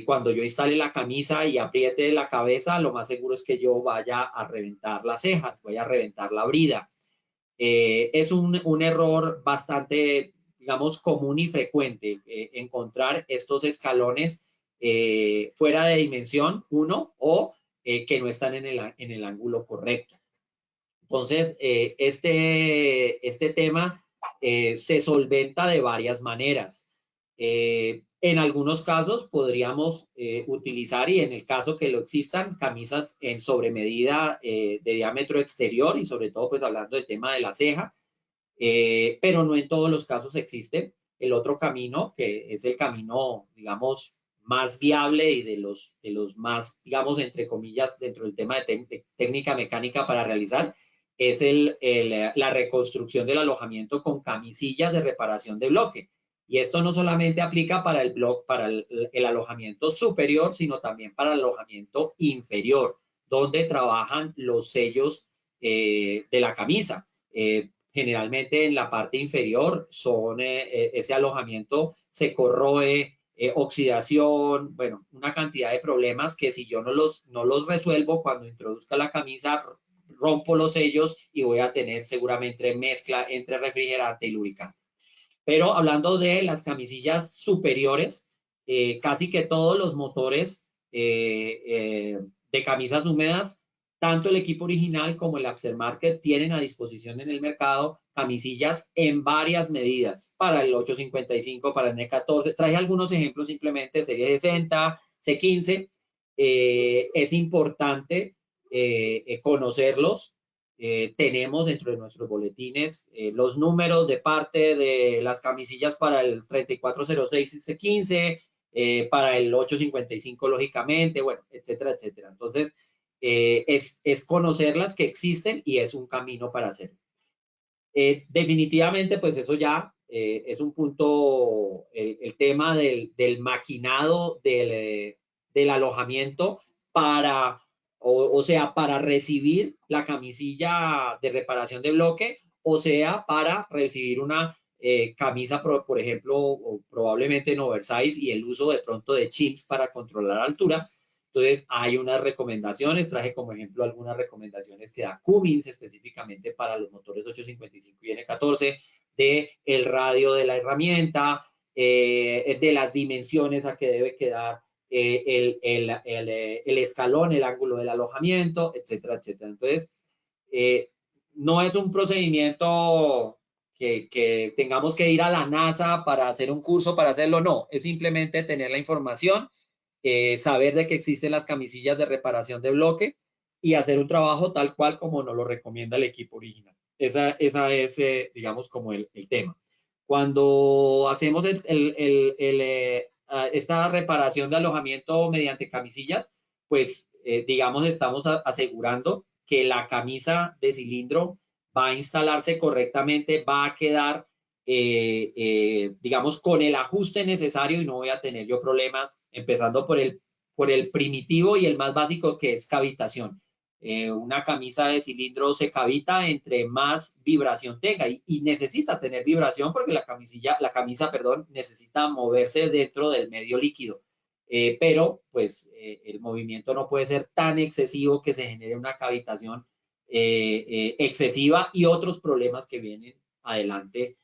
cuando yo instale la camisa y apriete la cabeza, lo más seguro es que yo vaya a reventar las cejas, voy a reventar la brida. Es un error bastante, digamos, común y frecuente encontrar estos escalones fuera de dimensión, uno, o que no están en el ángulo correcto. Entonces, este tema se solventa de varias maneras. En algunos casos podríamos utilizar, y en el caso que lo existan, camisas en sobremedida de diámetro exterior y sobre todo pues hablando del tema de la ceja, pero no en todos los casos existe el otro camino, que es el camino, digamos, más viable y de los más, digamos, entre comillas, dentro del tema de técnica mecánica para realizar, es la reconstrucción del alojamiento con camisillas de reparación de bloque. Y esto no solamente aplica para el alojamiento superior, sino también para el alojamiento inferior, donde trabajan los sellos de la camisa. Generalmente en la parte inferior son ese alojamiento se corroe, oxidación, bueno, una cantidad de problemas que si yo no los resuelvo cuando introduzca la camisa, rompo los sellos y voy a tener seguramente mezcla entre refrigerante y lubricante. Pero hablando de las camisillas superiores, casi que todos los motores de camisas húmedas, tanto el equipo original como el aftermarket, tienen a disposición en el mercado camisillas en varias medidas para el 855, para el N14. Traje algunos ejemplos simplemente, serie 60, C15. Es importante conocerlos. Tenemos dentro de nuestros boletines los números de parte de las camisillas para el 3406 y C15, para el 855 lógicamente, bueno, etcétera, etcétera. Entonces, es conocerlas que existen y es un camino para hacerlo. Definitivamente, pues eso ya es un punto, el tema del maquinado del alojamiento para, o sea, para recibir la camisilla de reparación de bloque, o sea, para recibir una camisa, por ejemplo, o probablemente en oversize y el uso de pronto de chips para controlar la altura. Entonces, hay unas recomendaciones, traje como ejemplo algunas recomendaciones que da Cummins específicamente para los motores 855 y N14, de el radio de la herramienta, de las dimensiones a que debe quedar el escalón, el ángulo del alojamiento, etcétera, etcétera. Entonces, no es un procedimiento que tengamos que ir a la NASA para hacer un curso para hacerlo, no, es simplemente tener la información, saber de que existen las camisillas de reparación de bloque y hacer un trabajo tal cual como nos lo recomienda el equipo original. Esa es, digamos, como el tema. Cuando hacemos esta reparación de alojamiento mediante camisillas, pues, digamos, estamos asegurando que la camisa de cilindro va a instalarse correctamente, va a quedar, digamos, con el ajuste necesario y no voy a tener yo problemas, empezando por el primitivo y el más básico, que es cavitación. Una camisa de cilindro se cavita entre más vibración tenga y necesita tener vibración porque la camisa, perdón, necesita moverse dentro del medio líquido. Pero pues el movimiento no puede ser tan excesivo que se genere una cavitación excesiva y otros problemas que vienen adelante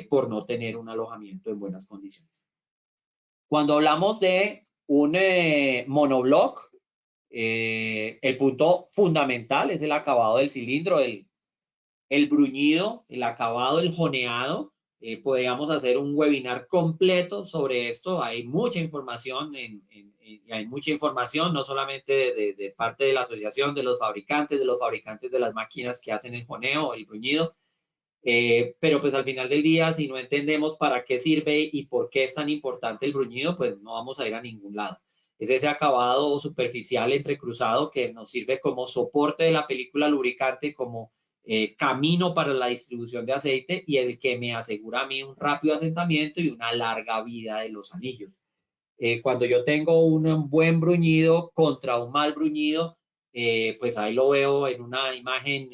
por no tener un alojamiento en buenas condiciones. Cuando hablamos de un monobloc, el punto fundamental es el acabado del cilindro, el bruñido, el acabado, el joneado. Podríamos hacer un webinar completo sobre esto. Hay mucha información, hay mucha información no solamente de parte de la asociación, de los fabricantes de las máquinas que hacen el joneo, el bruñido. Pero pues al final del día, si no entendemos para qué sirve y por qué es tan importante el bruñido, pues no vamos a ir a ningún lado. Es ese acabado superficial entrecruzado que nos sirve como soporte de la película lubricante, como camino para la distribución de aceite y el que me asegura a mí un rápido asentamiento y una larga vida de los anillos. Cuando yo tengo un buen bruñido contra un mal bruñido, pues ahí lo veo en una imagen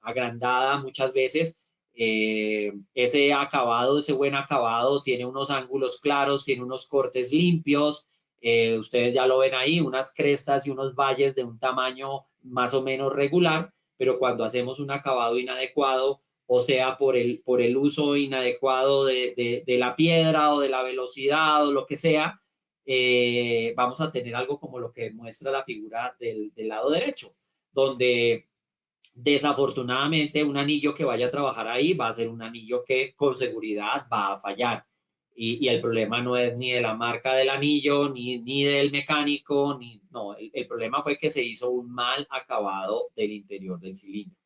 agrandada muchas veces. Ese acabado, ese buen acabado, tiene unos ángulos claros, tiene unos cortes limpios. Ustedes ya lo ven ahí, unas crestas y unos valles de un tamaño más o menos regular, pero cuando hacemos un acabado inadecuado, o sea, por el uso inadecuado de la piedra o de la velocidad o lo que sea, vamos a tener algo como lo que muestra la figura del lado derecho, donde desafortunadamente un anillo que vaya a trabajar ahí va a ser un anillo que con seguridad va a fallar. Y el problema no es ni de la marca del anillo, ni del mecánico, no, el problema fue que se hizo un mal acabado del interior del cilindro.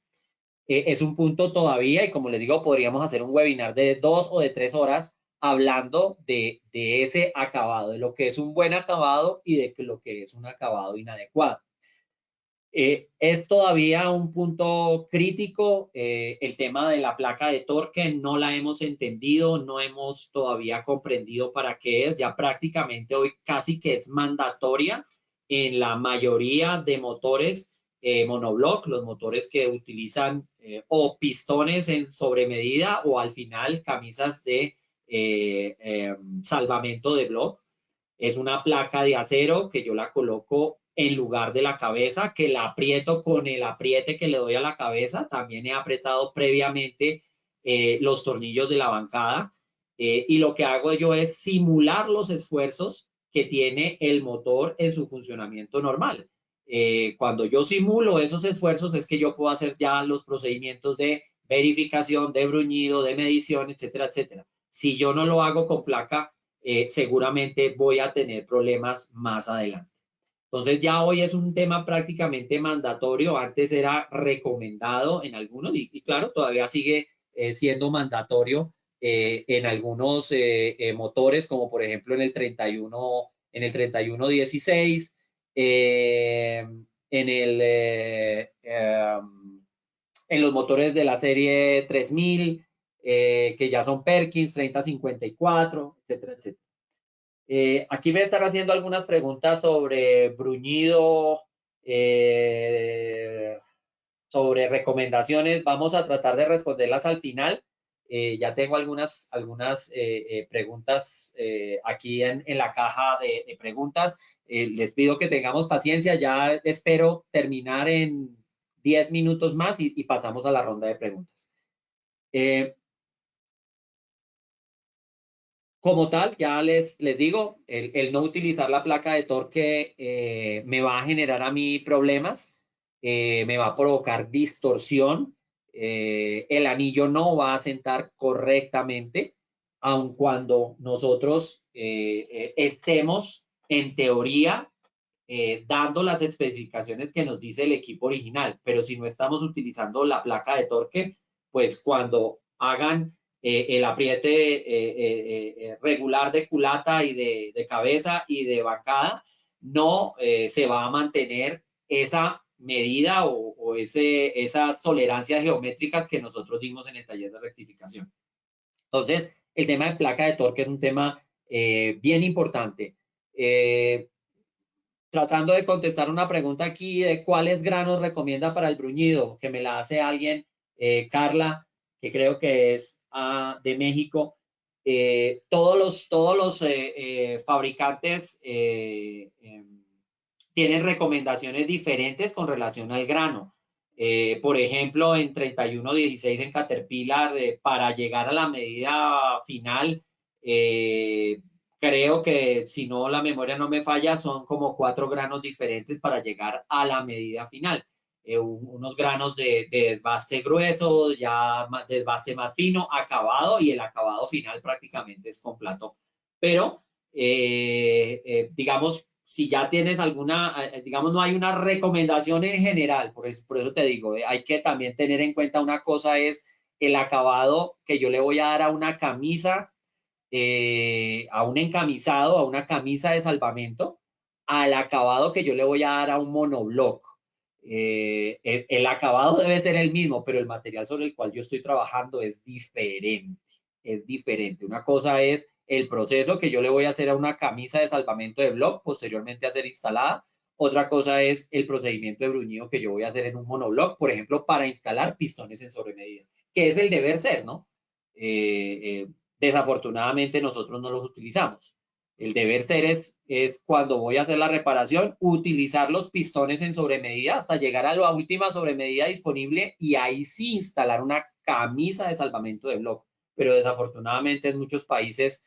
Es un punto todavía y como les digo, podríamos hacer un webinar de 2 o de 3 horas hablando de ese acabado, de lo que es un buen acabado y de lo que es un acabado inadecuado. Es todavía un punto crítico el tema de la placa de torque, no la hemos entendido, no hemos todavía comprendido para qué es, ya prácticamente hoy casi que es mandatoria en la mayoría de motores monobloc, los motores que utilizan o pistones en sobremedida o al final camisas de salvamento de bloc. Es una placa de acero que yo la coloco en lugar de la cabeza, que la aprieto con el apriete que le doy a la cabeza. También he apretado previamente los tornillos de la bancada y lo que hago yo es simular los esfuerzos que tiene el motor en su funcionamiento normal. Cuando yo simulo esos esfuerzos es que yo puedo hacer ya los procedimientos de verificación, de bruñido, de medición, etcétera, etcétera. Si yo no lo hago con placa, seguramente voy a tener problemas más adelante. Entonces ya hoy es un tema prácticamente mandatorio, antes era recomendado en algunos y claro, todavía sigue siendo mandatorio en algunos motores, como por ejemplo en el 3116, en los motores de la serie 3000, que ya son Perkins 3054, etcétera, etcétera. Aquí me están haciendo algunas preguntas sobre bruñido, sobre recomendaciones. Vamos a tratar de responderlas al final. Ya tengo algunas preguntas aquí en la caja de preguntas. Les pido que tengamos paciencia. Ya espero terminar en 10 minutos más y pasamos a la ronda de preguntas. Como tal, ya les digo, el no utilizar la placa de torque me va a generar a mí problemas, me va a provocar distorsión, el anillo no va a sentar correctamente, aun cuando nosotros estemos en teoría dando las especificaciones que nos dice el equipo original, pero si no estamos utilizando la placa de torque, pues cuando hagan el apriete regular de culata y de cabeza y de bancada, no se va a mantener esa medida o esas tolerancias geométricas que nosotros dimos en el taller de rectificación. Entonces, el tema de placa de torque es un tema bien importante. Tratando de contestar una pregunta aquí de cuáles granos recomienda para el bruñido, que me la hace alguien, Carla, que creo que es de México. Todos los fabricantes tienen recomendaciones diferentes con relación al grano. Por ejemplo, en 3116 en Caterpillar, para llegar a la medida final, creo que si no la memoria no me falla, son como 4 granos diferentes para llegar a la medida final. Unos granos de desbaste grueso, ya desbaste más fino, acabado, y el acabado final prácticamente es completo. Pero, digamos, si ya tienes alguna, digamos, no hay una recomendación en general, por eso te digo, hay que también tener en cuenta una cosa es el acabado que yo le voy a dar a una camisa, a un encamisado, a una camisa de salvamento, al acabado que yo le voy a dar a un monobloc. El acabado debe ser el mismo, pero el material sobre el cual yo estoy trabajando es diferente. Es diferente. Una cosa es el proceso que yo le voy a hacer a una camisa de salvamento de bloc, posteriormente a ser instalada. Otra cosa es el procedimiento de bruñido que yo voy a hacer en un monobloc, por ejemplo, para instalar pistones en sobremedida, que es el deber ser, ¿no? Desafortunadamente nosotros no los utilizamos. El deber ser es cuando voy a hacer la reparación, utilizar los pistones en sobremedida hasta llegar a la última sobremedida disponible y ahí sí instalar una camisa de salvamento de bloque. Pero desafortunadamente en muchos países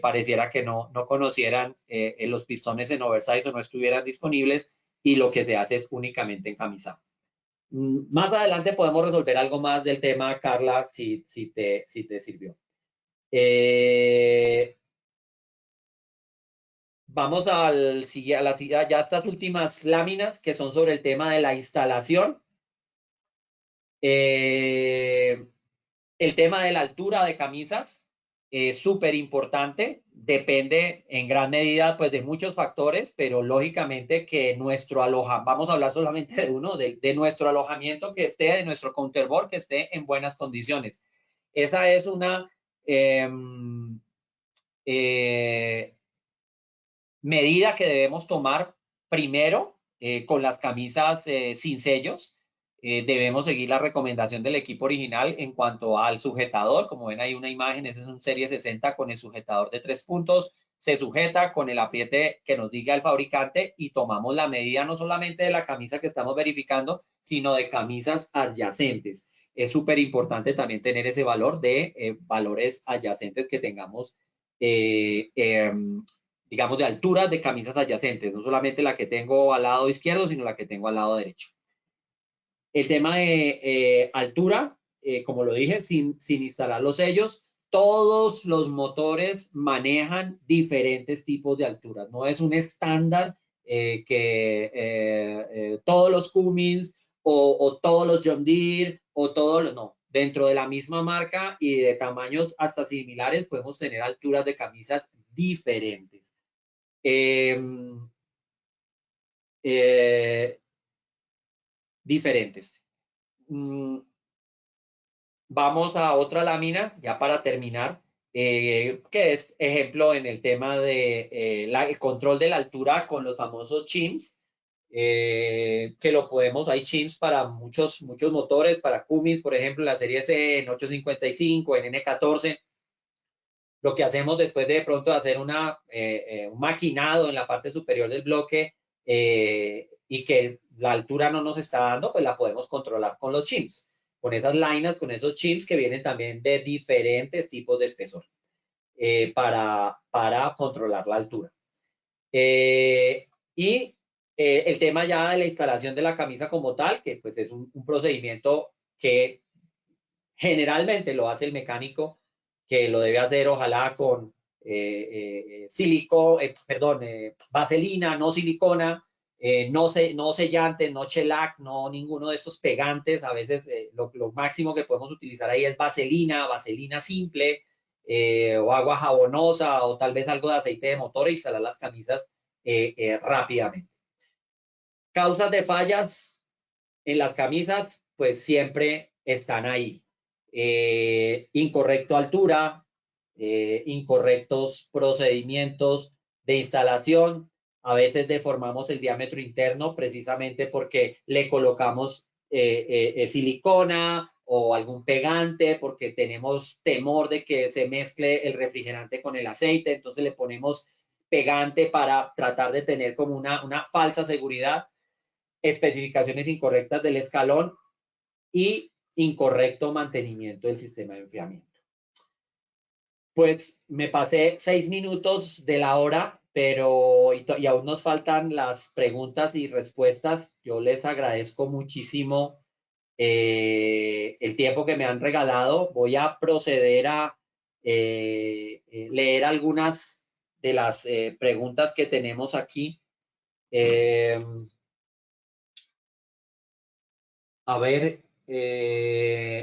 pareciera que no conocieran los pistones en oversize o no estuvieran disponibles y lo que se hace es únicamente encamisado. Más adelante podemos resolver algo más del tema, Carla, si te sirvió. Vamos a ya estas últimas láminas que son sobre el tema de la instalación. El tema de la altura de camisas es súper importante. Depende en gran medida pues, de muchos factores, pero lógicamente que nuestro alojamiento, vamos a hablar solamente de uno, de nuestro alojamiento que esté, de nuestro counterboard que esté en buenas condiciones. Esa es una medida que debemos tomar primero con las camisas sin sellos. Debemos seguir la recomendación del equipo original en cuanto al sujetador. Como ven ahí una imagen, ese es un serie 60 con el sujetador de 3 puntos. Se sujeta con el apriete que nos diga el fabricante y tomamos la medida no solamente de la camisa que estamos verificando, sino de camisas adyacentes. Es súper importante también tener ese valor de valores adyacentes que tengamos digamos, de alturas de camisas adyacentes, no solamente la que tengo al lado izquierdo, sino la que tengo al lado derecho. El tema de altura, como lo dije, sin instalar los sellos, todos los motores manejan diferentes tipos de alturas. No es un estándar que todos los Cummins o todos los John Deere o todos los, no. Dentro de la misma marca y de tamaños hasta similares podemos tener alturas de camisas diferentes. Diferentes. Vamos a otra lámina, ya para terminar, que es ejemplo en el tema de el control de la altura con los famosos chims, que lo podemos, hay chims para muchos motores, para Cummins, por ejemplo, la serie S en 855, en N14. Lo que hacemos después de pronto hacer un maquinado en la parte superior del bloque y que la altura no nos está dando, pues la podemos controlar con los chims, con esas lainas, con esos chims que vienen también de diferentes tipos de espesor. para controlar la altura. El tema ya de la instalación de la camisa como tal, que pues es un procedimiento que generalmente lo hace el mecánico, que lo debe hacer ojalá con vaselina, no silicona, no sellante, no shellac, no ninguno de estos pegantes. A veces lo máximo que podemos utilizar ahí es vaselina simple, o agua jabonosa, o tal vez algo de aceite de motor, e instalar las camisas rápidamente. Causas de fallas en las camisas, pues siempre están ahí. Incorrecta altura, incorrectos procedimientos de instalación. A veces deformamos el diámetro interno precisamente porque le colocamos silicona o algún pegante, porque tenemos temor de que se mezcle el refrigerante con el aceite. Entonces le ponemos pegante para tratar de tener como una falsa seguridad. Especificaciones incorrectas del escalón y incorrecto mantenimiento del sistema de enfriamiento. Pues me pasé 6 minutos de la hora, pero y aún nos faltan las preguntas y respuestas. Yo les agradezco muchísimo el tiempo que me han regalado. Voy a proceder a leer algunas de las preguntas que tenemos aquí. A ver,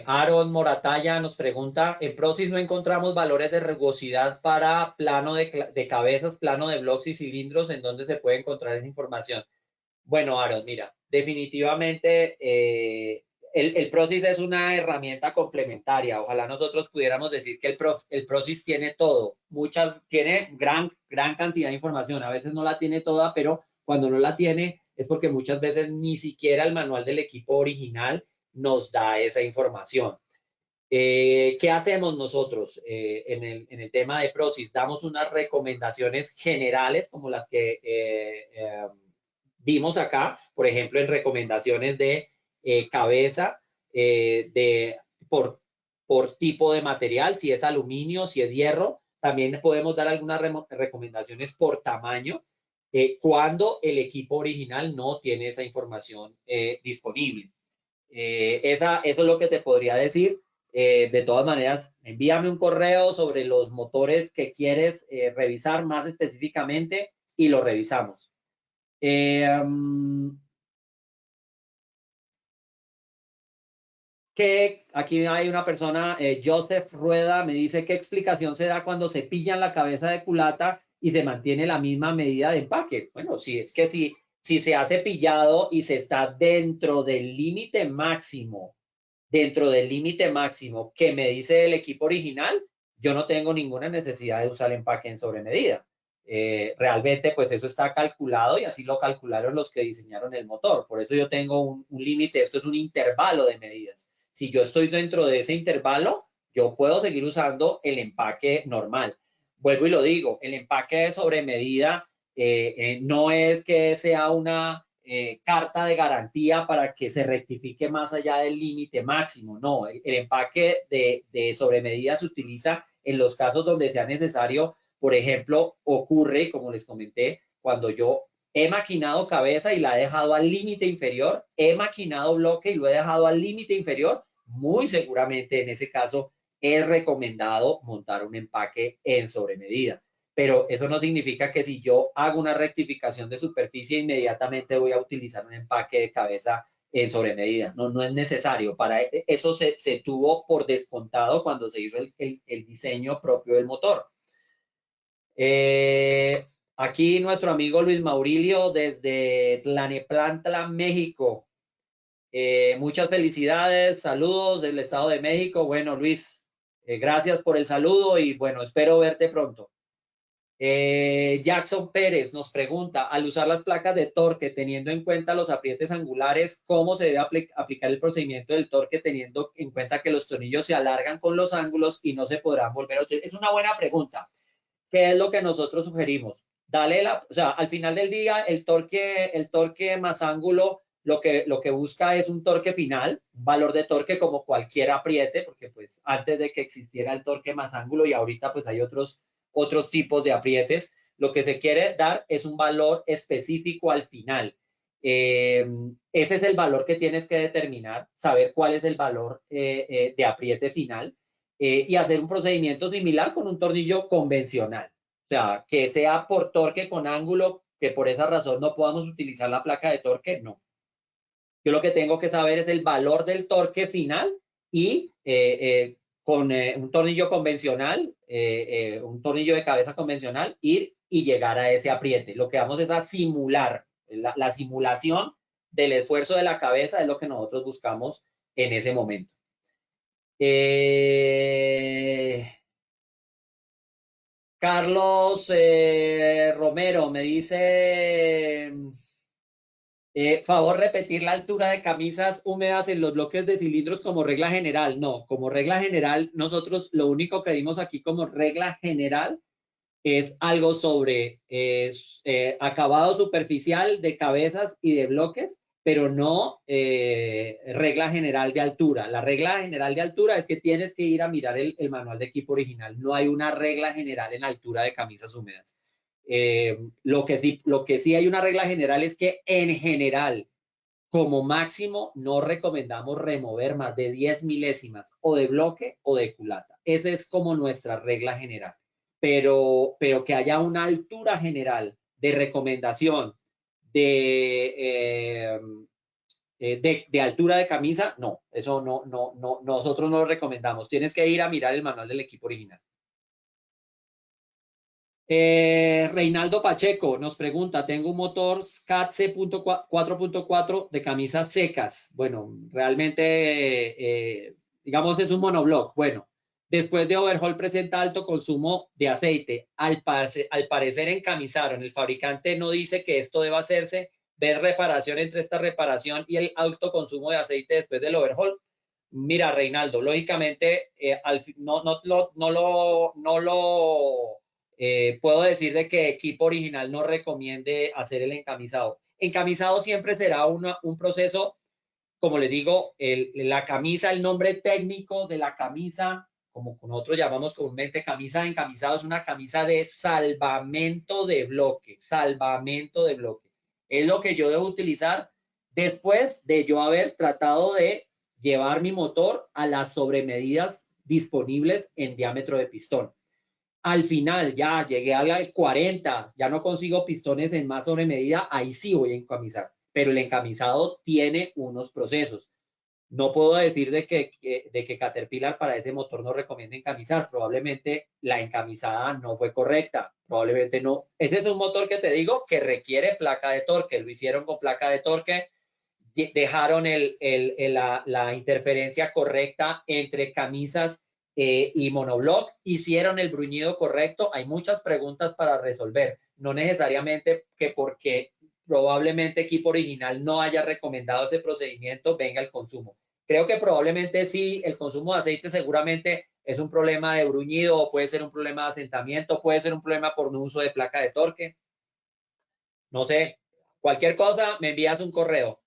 Aaron Moratalla nos pregunta, en Prozis no encontramos valores de rugosidad para plano de cabezas, plano de blocks y cilindros, ¿en dónde se puede encontrar esa información? Bueno, Aaron, mira, definitivamente el Prozis es una herramienta complementaria. Ojalá nosotros pudiéramos decir que el Prozis tiene todo, tiene gran cantidad de información. A veces no la tiene toda, pero cuando no la tiene es porque muchas veces ni siquiera el manual del equipo original nos da esa información. ¿Qué hacemos nosotros en el tema de Prozis? Damos unas recomendaciones generales como las que vimos acá, por ejemplo, en recomendaciones de cabeza, por tipo de material, si es aluminio, si es hierro. También podemos dar algunas recomendaciones por tamaño, cuando el equipo original no tiene esa información disponible. Eso es lo que te podría decir. De todas maneras, envíame un correo sobre los motores que quieres revisar más específicamente y lo revisamos. Aquí hay una persona, Joseph Rueda, me dice: ¿qué explicación se da cuando se pillan la cabeza de culata y se mantiene la misma medida de empaque? Bueno, sí, es que si se hace pillado y se está dentro del límite máximo que me dice el equipo original, yo no tengo ninguna necesidad de usar el empaque en sobremedida. Realmente, pues eso está calculado y así lo calcularon los que diseñaron el motor. Por eso yo tengo un límite, esto es un intervalo de medidas. Si yo estoy dentro de ese intervalo, yo puedo seguir usando el empaque normal. Vuelvo y lo digo, el empaque de sobremedida no es que sea una carta de garantía para que se rectifique más allá del límite máximo. No, el empaque de sobremedida se utiliza en los casos donde sea necesario. Por ejemplo, ocurre, como les comenté, cuando yo he maquinado cabeza y la he dejado al límite inferior, he maquinado bloque y lo he dejado al límite inferior, muy seguramente en ese caso es recomendado montar un empaque en sobremedida. Pero eso no significa que si yo hago una rectificación de superficie, inmediatamente voy a utilizar un empaque de cabeza en sobremedida. No es necesario. Para eso se tuvo por descontado cuando se hizo el diseño propio del motor. Aquí nuestro amigo Luis Maurilio desde Tlalnepantla, México. Muchas felicidades, saludos del Estado de México. Bueno, Luis, gracias por el saludo y bueno, espero verte pronto. Jackson Pérez nos pregunta: al usar las placas de torque teniendo en cuenta los aprietes angulares, ¿cómo se debe aplicar el procedimiento del torque teniendo en cuenta que los tornillos se alargan con los ángulos y no se podrán volver a utilizar? Es una buena pregunta. ¿Qué es lo que nosotros sugerimos? O sea, al final del día, el torque más ángulo lo que busca es un torque final, un valor de torque como cualquier apriete, porque pues antes de que existiera el torque más ángulo y ahorita pues hay otros tipos de aprietes, lo que se quiere dar es un valor específico al final. Ese es el valor que tienes que determinar, saber cuál es el valor de apriete final y hacer un procedimiento similar con un tornillo convencional. O sea, que sea por torque con ángulo, que por esa razón no podamos utilizar la placa de torque, no. Yo lo que tengo que saber es el valor del torque final y con un tornillo convencional, un tornillo de cabeza convencional, ir y llegar a ese apriete. Lo que vamos es a simular, la simulación del esfuerzo de la cabeza es lo que nosotros buscamos en ese momento. Carlos Romero me dice... favor repetir la altura de camisas húmedas en los bloques de cilindros como regla general. No, como regla general, nosotros lo único que dimos aquí como regla general es algo sobre acabado superficial de cabezas y de bloques, pero no regla general de altura. La regla general de altura es que tienes que ir a mirar el manual de equipo original. No hay una regla general en altura de camisas húmedas. Lo que sí hay una regla general es que en general, como máximo, no recomendamos remover más de 10 milésimas o de bloque o de culata. Esa es como nuestra regla general. Pero que haya una altura general de recomendación de altura de camisa, no, eso no, nosotros no lo recomendamos. Tienes que ir a mirar el manual del equipo original. Reinaldo Pacheco nos pregunta, tengo un motor SCAT 4.4 de camisas secas. Bueno, realmente, digamos, es un monoblock. Bueno, después de overhaul presenta alto consumo de aceite. Al parecer encamisaron. El fabricante no dice que esto deba hacerse. ¿Ves reparación entre esta reparación y el alto consumo de aceite después del overhaul? Mira, Reinaldo, lógicamente, no lo puedo decir de que equipo original no recomiende hacer el encamisado. Encamisado siempre será un proceso, como les digo, la camisa, el nombre técnico de la camisa, como nosotros llamamos comúnmente camisa de encamisado, es una camisa de salvamento de bloque, salvamento de bloque. Es lo que yo debo utilizar después de yo haber tratado de llevar mi motor a las sobremedidas disponibles en diámetro de pistón. Al final ya llegué al 40, ya no consigo pistones en más sobre medida, ahí sí voy a encamisar. Pero el encamisado tiene unos procesos. No puedo decir de que Caterpillar para ese motor no recomienda encamisar. Probablemente la encamisada no fue correcta. Probablemente no. Ese es un motor que te digo que requiere placa de torque. Lo hicieron con placa de torque. Dejaron la interferencia correcta entre camisas y monoblock, hicieron el bruñido correcto. Hay muchas preguntas para resolver, no necesariamente que porque probablemente equipo original no haya recomendado ese procedimiento venga el consumo. Creo que probablemente sí, el consumo de aceite seguramente es un problema de bruñido o puede ser un problema de asentamiento, puede ser un problema por no uso de placa de torque. No sé, cualquier cosa me envías un correo.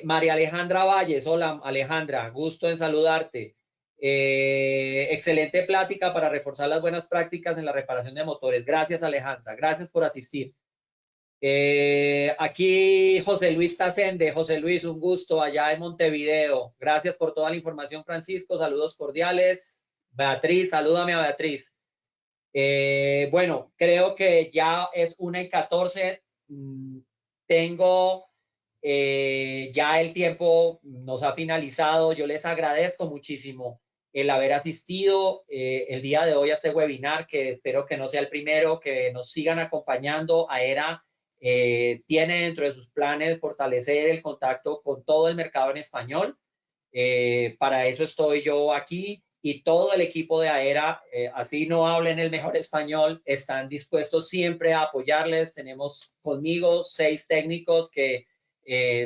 María Alejandra Valles, hola Alejandra, gusto en saludarte. Excelente plática para reforzar las buenas prácticas en la reparación de motores. Gracias Alejandra, gracias por asistir. Aquí José Luis Tacende, José Luis, un gusto allá en Montevideo. Gracias por toda la información, Francisco, saludos cordiales. Beatriz, salúdame a Beatriz. Bueno, creo que ya es 1:14. Tengo ya el tiempo nos ha finalizado. Yo les agradezco muchísimo el haber asistido el día de hoy a este webinar, que espero que no sea el primero, que nos sigan acompañando. AERA tiene dentro de sus planes fortalecer el contacto con todo el mercado en español. Para eso estoy yo aquí y todo el equipo de AERA, así no hablen el mejor español, están dispuestos siempre a apoyarles. Tenemos conmigo 6 técnicos que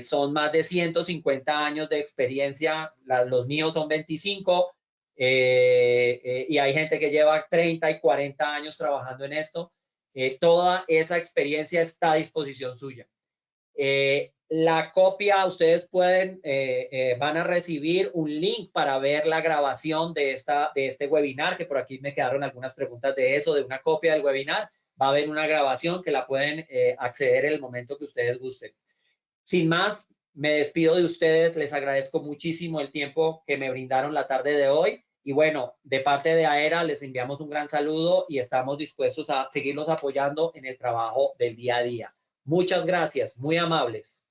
son más de 150 años de experiencia, los míos son 25 y hay gente que lleva 30 y 40 años trabajando en esto. Toda esa experiencia está a disposición suya. La copia, ustedes pueden, van a recibir un link para ver la grabación de este webinar, que por aquí me quedaron algunas preguntas de eso, de una copia del webinar. Va a haber una grabación que la pueden acceder en el momento que ustedes gusten. Sin más, me despido de ustedes, les agradezco muchísimo el tiempo que me brindaron la tarde de hoy y bueno, de parte de AERA les enviamos un gran saludo y estamos dispuestos a seguirlos apoyando en el trabajo del día a día. Muchas gracias, muy amables.